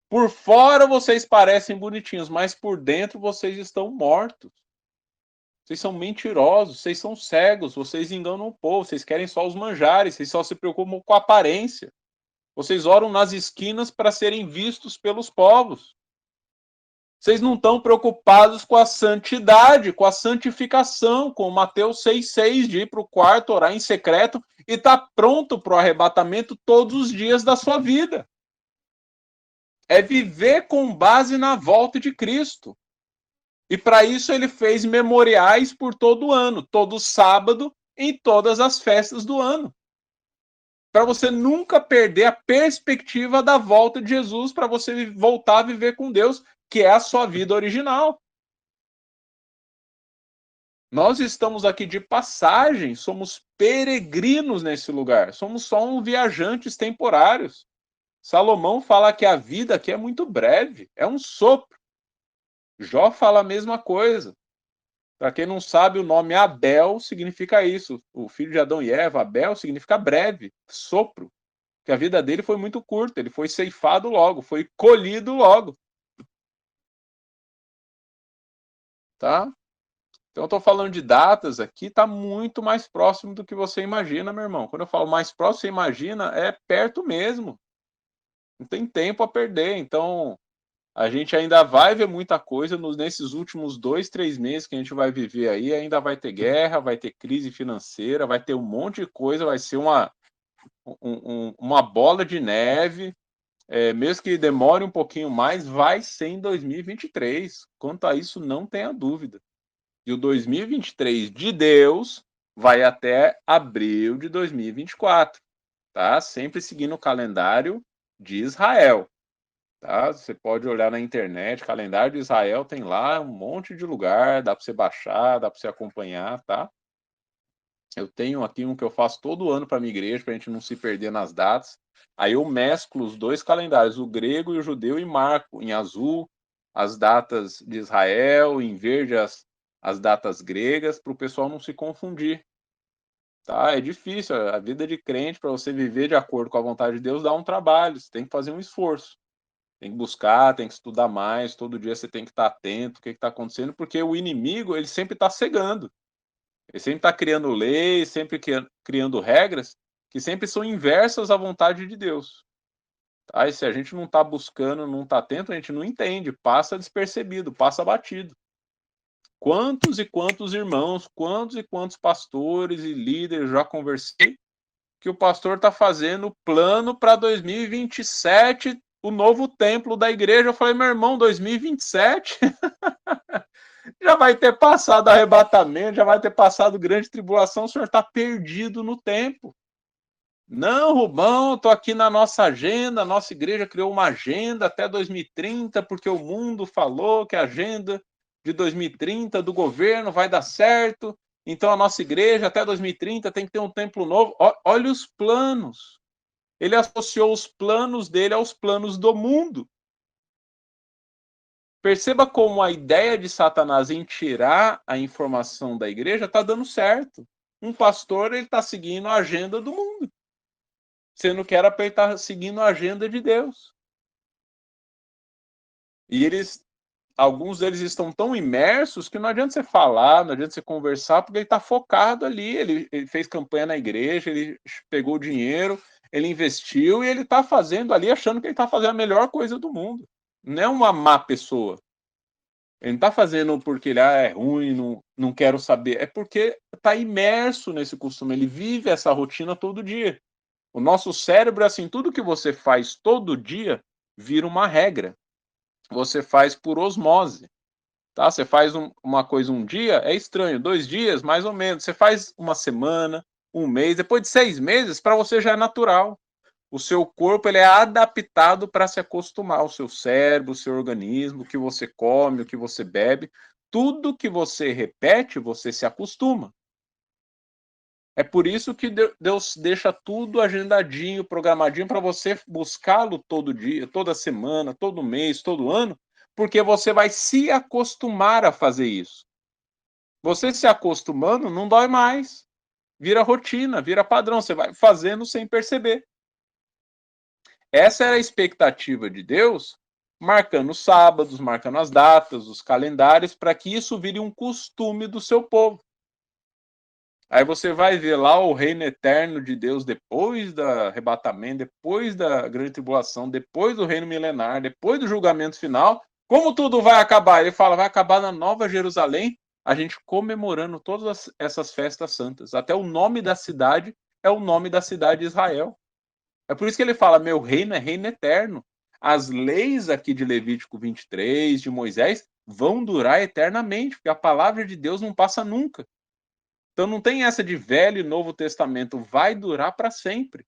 Por fora vocês parecem bonitinhos, mas por dentro vocês estão mortos. Vocês são mentirosos, vocês são cegos, vocês enganam o povo, vocês querem só os manjares, vocês só se preocupam com a aparência. Vocês oram nas esquinas para serem vistos pelos povos. Vocês não estão preocupados com a santidade, com a santificação, com Mateus 6,6, de ir para o quarto, orar em secreto e estar pronto para o arrebatamento todos os dias da sua vida. É viver com base na volta de Cristo. E para isso ele fez memoriais por todo o ano, todo sábado, em todas as festas do ano. Para você nunca perder a perspectiva da volta de Jesus, para você voltar a viver com Deus, que é a sua vida original. Nós estamos aqui de passagem, somos peregrinos nesse lugar, somos só viajantes temporários. Salomão fala que a vida aqui é muito breve, é um sopro. Jó fala a mesma coisa. Para quem não sabe, o nome Abel significa isso. O filho de Adão e Eva, Abel, significa breve, sopro. Que a vida dele foi muito curta, ele foi ceifado logo, foi colhido logo. Tá? Então eu estou falando de datas aqui, está muito mais próximo do que você imagina, meu irmão. Quando eu falo mais próximo, você imagina, é perto mesmo. Não tem tempo a perder. Então, a gente ainda vai ver muita coisa nesses últimos 2, 3 meses que a gente vai viver aí. Ainda vai ter guerra, vai ter crise financeira, vai ter um monte de coisa, vai ser uma bola de neve. Mesmo que demore um pouquinho mais, vai ser em 2023. Quanto a isso, não tenha dúvida. E o 2023 de Deus vai até abril de 2024, tá? Sempre seguindo o calendário de Israel, tá? Você pode olhar na internet, calendário de Israel tem lá um monte de lugar, dá para você baixar, dá para você acompanhar, tá? Eu tenho aqui um que eu faço todo ano para minha igreja, para a gente não se perder nas datas. Aí eu mesclo os dois calendários, o grego e o judeu, e marco em azul as datas de Israel, em verde as datas gregas, para o pessoal não se confundir. Tá? É difícil, a vida de crente, para você viver de acordo com a vontade de Deus, dá um trabalho, você tem que fazer um esforço. Tem que buscar, tem que estudar mais, todo dia você tem que estar atento, o que está acontecendo, porque o inimigo, ele sempre está cegando. Ele sempre está criando leis, sempre criando regras que sempre são inversas à vontade de Deus. Tá? E se a gente não está buscando, não está atento, a gente não entende, passa despercebido, passa batido. Quantos e quantos irmãos, quantos e quantos pastores e líderes já conversei que o pastor está fazendo plano para 2027, o novo templo da igreja. Eu falei, meu irmão, 2027? Já vai ter passado arrebatamento, já vai ter passado grande tribulação, o senhor está perdido no tempo. Não, Rubão, estou aqui na nossa agenda, a nossa igreja criou uma agenda até 2030, porque o mundo falou que a agenda de 2030 do governo vai dar certo, então a nossa igreja até 2030 tem que ter um templo novo. Olha os planos. Ele associou os planos dele aos planos do mundo. Perceba como a ideia de Satanás em tirar a informação da igreja está dando certo. Um pastor ele está seguindo a agenda do mundo, sendo que era para ele estar seguindo a agenda de Deus. E alguns deles estão tão imersos que não adianta você falar, não adianta você conversar, porque ele está focado ali. Ele fez campanha na igreja, ele pegou o dinheiro, ele investiu e ele está fazendo ali, achando que ele está fazendo a melhor coisa do mundo. Não é uma má pessoa. Ele não está fazendo porque ele é ruim, não quero saber. É porque está imerso nesse costume. Ele vive essa rotina todo dia. O nosso cérebro é assim: tudo que você faz todo dia vira uma regra. Você faz por osmose. Tá? Você faz uma coisa um dia, é estranho. 2 dias, mais ou menos. Você faz uma semana, um mês. Depois de 6 meses, para você já é natural. O seu corpo ele é adaptado para se acostumar, o seu cérebro, o seu organismo, o que você come, o que você bebe, tudo que você repete, você se acostuma. É por isso que Deus deixa tudo agendadinho, programadinho para você buscá-lo todo dia, toda semana, todo mês, todo ano, porque você vai se acostumar a fazer isso. Você se acostumando, não dói mais. Vira rotina, vira padrão, você vai fazendo sem perceber. Essa era a expectativa de Deus, marcando os sábados, marcando as datas, os calendários, para que isso vire um costume do seu povo. Aí você vai ver lá o reino eterno de Deus depois do arrebatamento, depois da grande tribulação, depois do reino milenar, depois do julgamento final. Como tudo vai acabar? Ele fala, vai acabar na Nova Jerusalém, a gente comemorando todas essas festas santas. Até o nome da cidade é o nome da cidade de Israel. É por isso que ele fala, meu reino é reino eterno. As leis aqui de Levítico 23, de Moisés, vão durar eternamente, porque a palavra de Deus não passa nunca. Então não tem essa de Velho e Novo Testamento, vai durar para sempre.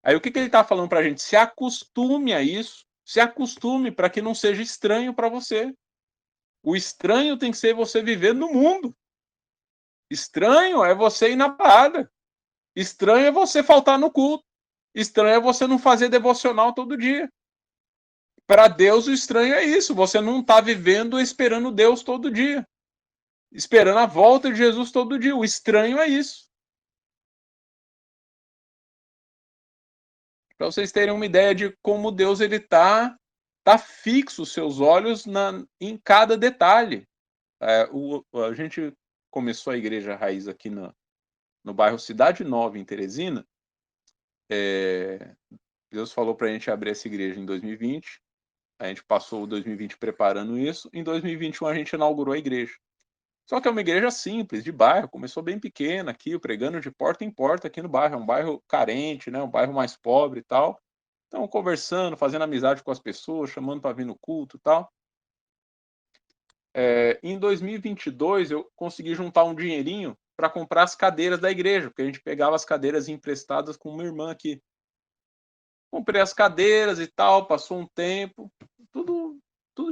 Aí o que ele está falando para a gente? Se acostume a isso, se acostume para que não seja estranho para você. O estranho tem que ser você viver no mundo. Estranho é você ir na parada. Estranho é você faltar no culto. Estranho é você não fazer devocional todo dia. Para Deus, o estranho é isso. Você não está vivendo esperando Deus todo dia. Esperando a volta de Jesus todo dia. O estranho é isso. Para vocês terem uma ideia de como Deus ele tá fixo os seus olhos em cada detalhe. A gente começou a igreja raiz aqui no bairro Cidade Nova, em Teresina. Deus falou para a gente abrir essa igreja em 2020. A gente passou o 2020 preparando isso. Em 2021 a gente inaugurou a igreja. Só que é uma igreja simples, de bairro. Começou bem pequena aqui, pregando de porta em porta aqui no bairro. É um bairro carente, né? Um bairro mais pobre e tal. Então, conversando, fazendo amizade com as pessoas, chamando para vir no culto e tal. Em 2022, eu consegui juntar um dinheirinho para comprar as cadeiras da igreja, porque a gente pegava as cadeiras emprestadas com uma irmã aqui. Comprei as cadeiras e tal, passou um tempo, tudo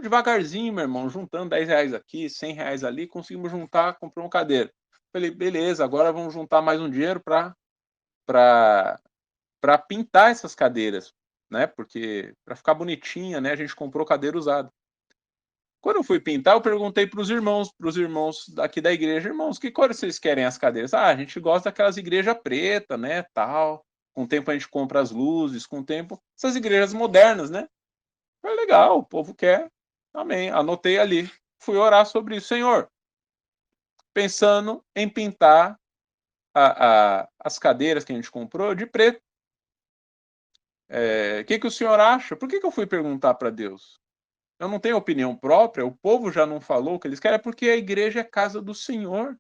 devagarzinho, meu irmão, juntando R$ 10 aqui, R$ 100 ali, conseguimos juntar, comprou uma cadeira. Falei, beleza, agora vamos juntar mais um dinheiro para pintar essas cadeiras, né? Porque para ficar bonitinha, né? A gente comprou cadeira usada. Quando eu fui pintar, eu perguntei para os irmãos daqui da igreja, irmãos, que cor vocês querem as cadeiras? Ah, a gente gosta daquelas igrejas preta, né, tal. Com o tempo a gente compra as luzes, com o tempo essas igrejas modernas, né? Foi legal, o povo quer. Amém. Anotei ali. Fui orar sobre isso, Senhor, pensando em pintar as cadeiras que a gente comprou de preto. O que o senhor acha? Por que eu fui perguntar para Deus? Eu não tenho opinião própria, o povo já não falou o que eles querem, é porque a igreja é casa do Senhor.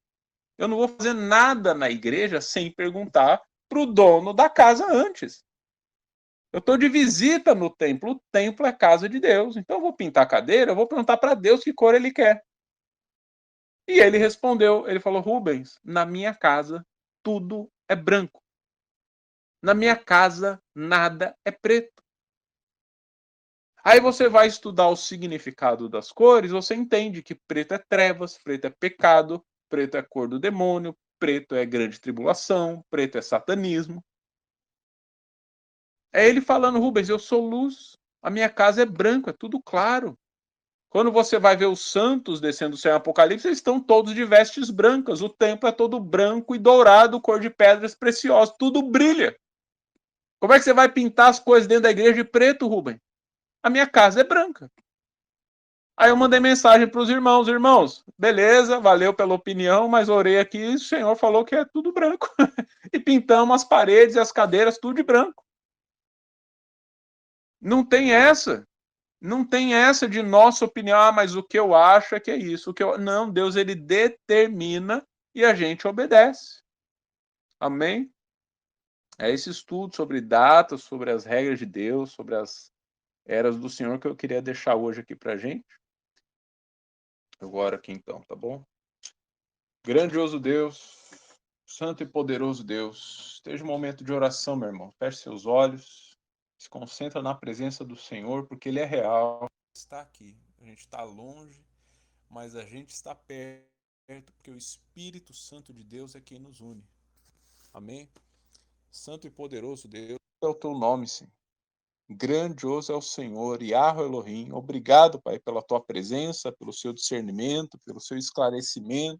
Eu não vou fazer nada na igreja sem perguntar para o dono da casa antes. Eu estou de visita no templo, o templo é casa de Deus. Então eu vou pintar a cadeira, eu vou perguntar para Deus que cor ele quer. E ele respondeu, ele falou, Rubens, na minha casa tudo é branco. Na minha casa nada é preto. Aí você vai estudar o significado das cores, você entende que preto é trevas, preto é pecado, preto é cor do demônio, preto é grande tribulação, preto é satanismo. É ele falando, Rubens, eu sou luz, a minha casa é branco, é tudo claro. Quando você vai ver os santos descendo do céu em Apocalipse, eles estão todos de vestes brancas, o templo é todo branco e dourado, cor de pedras preciosas, tudo brilha. Como é que você vai pintar as coisas dentro da igreja de preto, Rubens? A minha casa é branca. Aí eu mandei mensagem para os irmãos, beleza, valeu pela opinião, mas orei aqui e o Senhor falou que é tudo branco. E pintamos as paredes e as cadeiras tudo de branco. Não tem essa. Não tem essa de nossa opinião, mas o que eu acho é que é isso. Não, Deus ele determina e a gente obedece. Amém? É esse estudo sobre datas, sobre as regras de Deus, sobre as eras do Senhor que eu queria deixar hoje aqui pra gente. Agora aqui então, tá bom? Grandioso Deus, santo e poderoso Deus, esteja um momento de oração, meu irmão. Feche seus olhos, se concentra na presença do Senhor, porque Ele é real. Está aqui. A gente está longe, mas a gente está perto, porque o Espírito Santo de Deus é quem nos une. Amém? Santo e poderoso Deus, é o teu nome, Senhor. Grandioso é o Senhor, Yahweh Elohim. Obrigado, Pai, pela tua presença, pelo seu discernimento, pelo seu esclarecimento,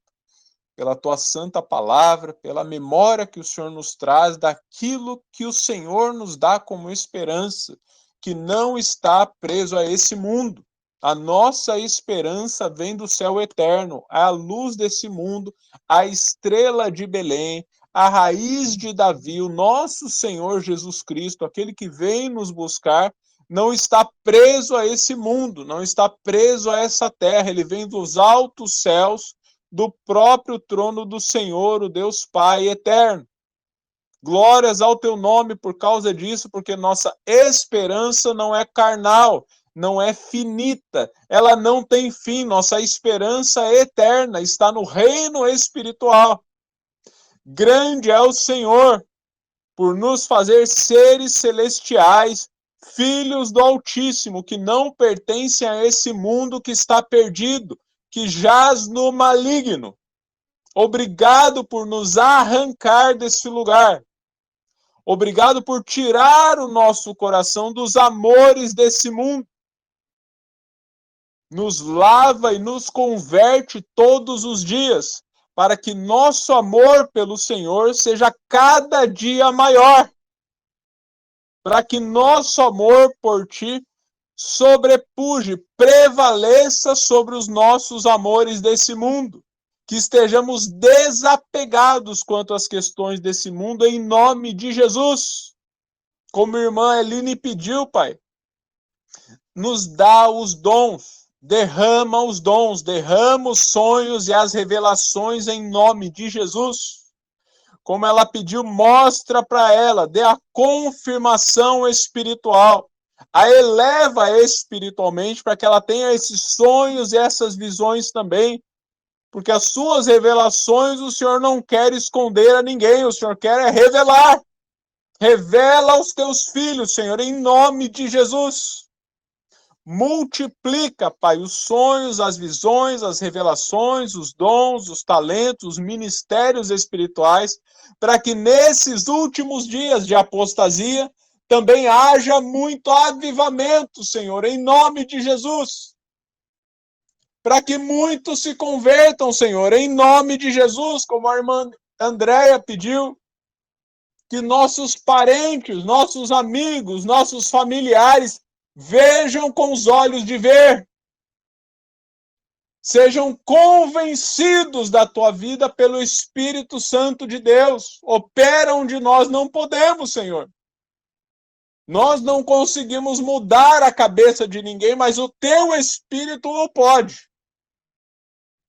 pela tua santa palavra, pela memória que o Senhor nos traz daquilo que o Senhor nos dá como esperança, que não está preso a esse mundo. A nossa esperança vem do céu eterno, a luz desse mundo, a estrela de Belém, a raiz de Davi, o nosso Senhor Jesus Cristo, aquele que vem nos buscar, não está preso a esse mundo, não está preso a essa terra, ele vem dos altos céus, do próprio trono do Senhor, o Deus Pai eterno. Glórias ao teu nome por causa disso, porque nossa esperança não é carnal, não é finita, ela não tem fim, nossa esperança é eterna, está no reino espiritual. Grande é o Senhor por nos fazer seres celestiais, filhos do Altíssimo, que não pertencem a esse mundo que está perdido, que jaz no maligno. Obrigado por nos arrancar desse lugar. Obrigado por tirar o nosso coração dos amores desse mundo. Nos lava e nos converte todos os dias, para que nosso amor pelo Senhor seja cada dia maior. Para que nosso amor por ti sobrepuje, prevaleça sobre os nossos amores desse mundo. Que estejamos desapegados quanto às questões desse mundo, em nome de Jesus. Como a irmã Eline pediu, Pai, nos dá os dons, derrama os dons, derrama os sonhos e as revelações em nome de Jesus. Como ela pediu, mostra para ela, dê a confirmação espiritual, a eleva espiritualmente para que ela tenha esses sonhos e essas visões também, porque as suas revelações o Senhor não quer esconder a ninguém, o Senhor quer é revelar. Revela aos teus filhos, Senhor, em nome de Jesus. Multiplica, Pai, os sonhos, as visões, as revelações, os dons, os talentos, os ministérios espirituais, para que nesses últimos dias de apostasia também haja muito avivamento, Senhor, em nome de Jesus. Para que muitos se convertam, Senhor, em nome de Jesus, como a irmã Andréia pediu, que nossos parentes, nossos amigos, nossos familiares vejam com os olhos de ver, sejam convencidos da tua vida pelo Espírito Santo de Deus. Opera onde nós não podemos, Senhor. Nós não conseguimos mudar a cabeça de ninguém, mas o teu Espírito o pode.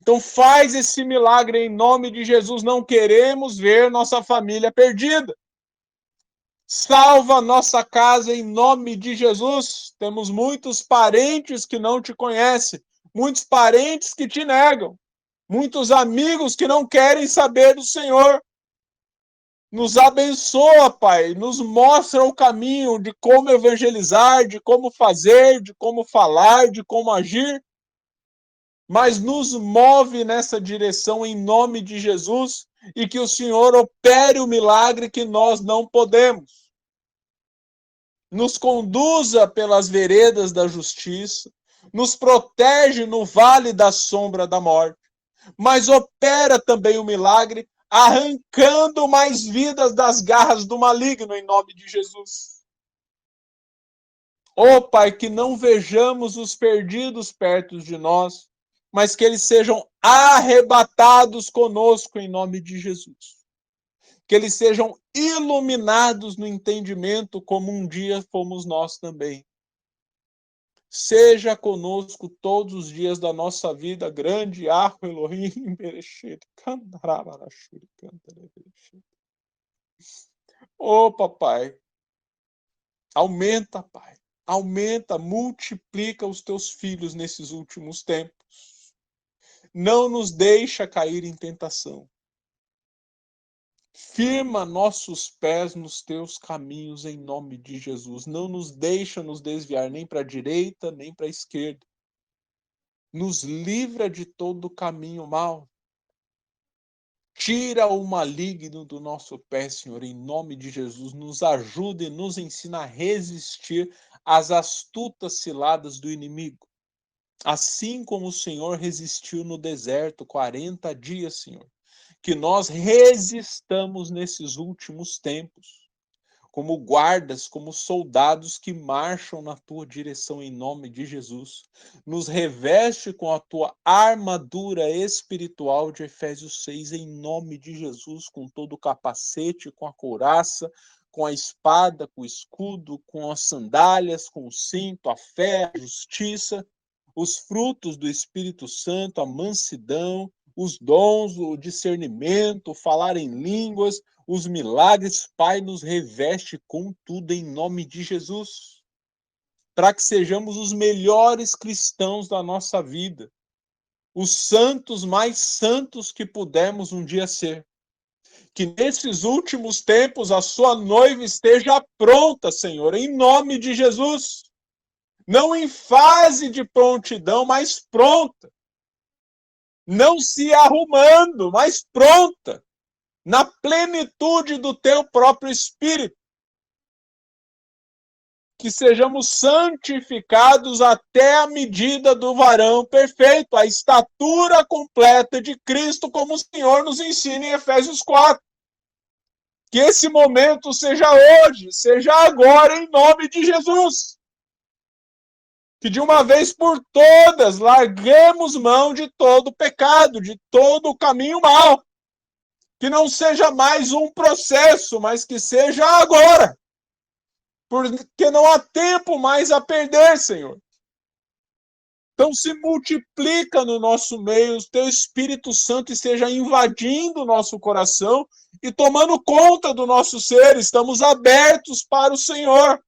Então faz esse milagre em nome de Jesus. Não queremos ver nossa família perdida. Salva nossa casa em nome de Jesus. Temos muitos parentes que não te conhecem, muitos parentes que te negam, muitos amigos que não querem saber do Senhor. Nos abençoa, Pai, nos mostra o caminho de como evangelizar, de como fazer, de como falar, de como agir, mas nos move nessa direção em nome de Jesus e que o Senhor opere o milagre que nós não podemos. Nos conduza pelas veredas da justiça, nos protege no vale da sombra da morte, mas opera também o milagre, arrancando mais vidas das garras do maligno, em nome de Jesus. Ó Pai, que não vejamos os perdidos perto de nós, mas que eles sejam arrebatados conosco, em nome de Jesus. Que eles sejam iluminados no entendimento, como um dia fomos nós também. Seja conosco todos os dias da nossa vida, grande Yahweh Elohim, Bereshit, Kandarabashuri, Kandarabashuri. Ô, papai, aumenta, Pai, aumenta, multiplica os teus filhos nesses últimos tempos. Não nos deixa cair em tentação. Firma nossos pés nos teus caminhos em nome de Jesus. Não nos deixa nos desviar nem para a direita, nem para a esquerda. Nos livra de todo caminho mau. Tira o maligno do nosso pé, Senhor, em nome de Jesus. Nos ajuda e nos ensina a resistir às astutas ciladas do inimigo. Assim como o Senhor resistiu no deserto 40 dias, Senhor. Que nós resistamos nesses últimos tempos, como guardas, como soldados que marcham na tua direção em nome de Jesus. Nos reveste com a tua armadura espiritual de Efésios 6 em nome de Jesus, com todo o capacete, com a couraça, com a espada, com o escudo, com as sandálias, com o cinto, a fé, a justiça, os frutos do Espírito Santo, a mansidão, os dons, o discernimento, falar em línguas, os milagres. Pai, nos reveste com tudo em nome de Jesus, para que sejamos os melhores cristãos da nossa vida, os santos mais santos que pudermos um dia ser. Que nesses últimos tempos a sua noiva esteja pronta, Senhor, em nome de Jesus. Não em fase de prontidão, mas pronta. Não se arrumando, mas pronta, na plenitude do teu próprio Espírito. Que sejamos santificados até a medida do varão perfeito, a estatura completa de Cristo, como o Senhor nos ensina em Efésios 4. Que esse momento seja hoje, seja agora, em nome de Jesus. Que de uma vez por todas larguemos mão de todo pecado, de todo o caminho mau. Que não seja mais um processo, mas que seja agora. Porque não há tempo mais a perder, Senhor. Então se multiplica no nosso meio, o teu Espírito Santo esteja invadindo o nosso coração e tomando conta do nosso ser. Estamos abertos para o Senhor.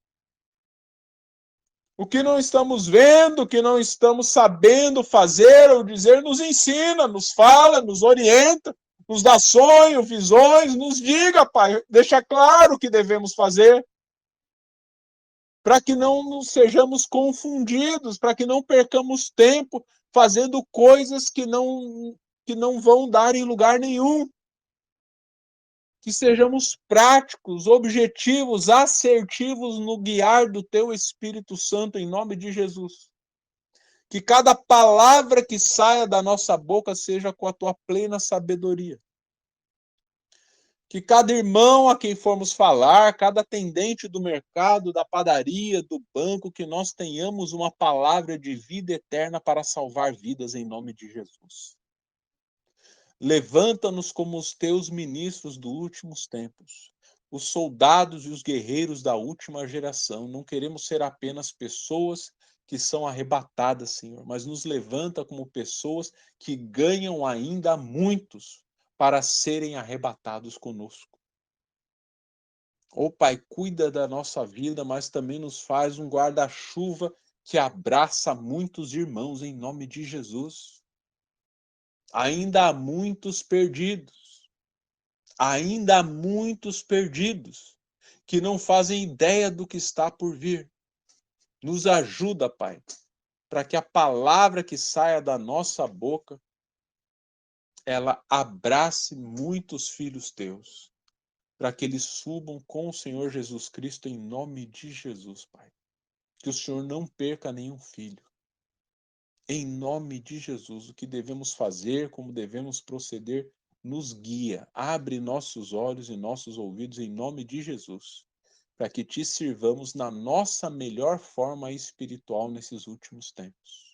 O que não estamos vendo, o que não estamos sabendo fazer ou dizer, nos ensina, nos fala, nos orienta, nos dá sonhos, visões, nos diga, Pai, deixa claro o que devemos fazer, para que não sejamos confundidos, para que não percamos tempo fazendo coisas que não vão dar em lugar nenhum. Que sejamos práticos, objetivos, assertivos no guiar do teu Espírito Santo, em nome de Jesus. Que cada palavra que saia da nossa boca seja com a tua plena sabedoria. Que cada irmão a quem formos falar, cada atendente do mercado, da padaria, do banco, que nós tenhamos uma palavra de vida eterna para salvar vidas em nome de Jesus. Levanta-nos como os teus ministros dos últimos tempos, os soldados e os guerreiros da última geração. Não queremos ser apenas pessoas que são arrebatadas, Senhor, mas nos levanta como pessoas que ganham ainda muitos para serem arrebatados conosco. Ô Pai, cuida da nossa vida, mas também nos faz um guarda-chuva que abraça muitos irmãos em nome de Jesus. Ainda há muitos perdidos. Ainda há muitos perdidos que não fazem ideia do que está por vir. Nos ajuda, Pai, para que a palavra que saia da nossa boca ela abrace muitos filhos teus, para que eles subam com o Senhor Jesus Cristo em nome de Jesus, Pai. Que o Senhor não perca nenhum filho. Em nome de Jesus, o que devemos fazer, como devemos proceder, nos guia. Abre nossos olhos e nossos ouvidos em nome de Jesus, para que te sirvamos na nossa melhor forma espiritual nesses últimos tempos.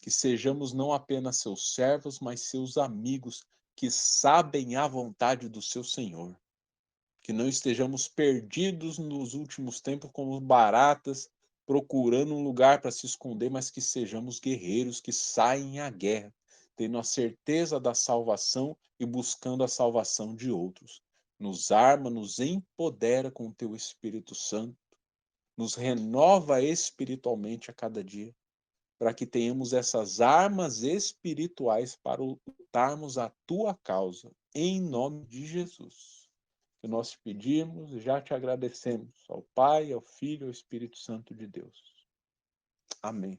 Que sejamos não apenas seus servos, mas seus amigos que sabem a vontade do seu Senhor. Que não estejamos perdidos nos últimos tempos como baratas, procurando um lugar para se esconder, mas que sejamos guerreiros que saem à guerra, tendo a certeza da salvação e buscando a salvação de outros. Nos arma, nos empodera com o teu Espírito Santo, nos renova espiritualmente a cada dia, para que tenhamos essas armas espirituais para lutarmos a tua causa, em nome de Jesus. Que nós te pedimos e já te agradecemos, ao Pai, ao Filho e ao Espírito Santo de Deus. Amém.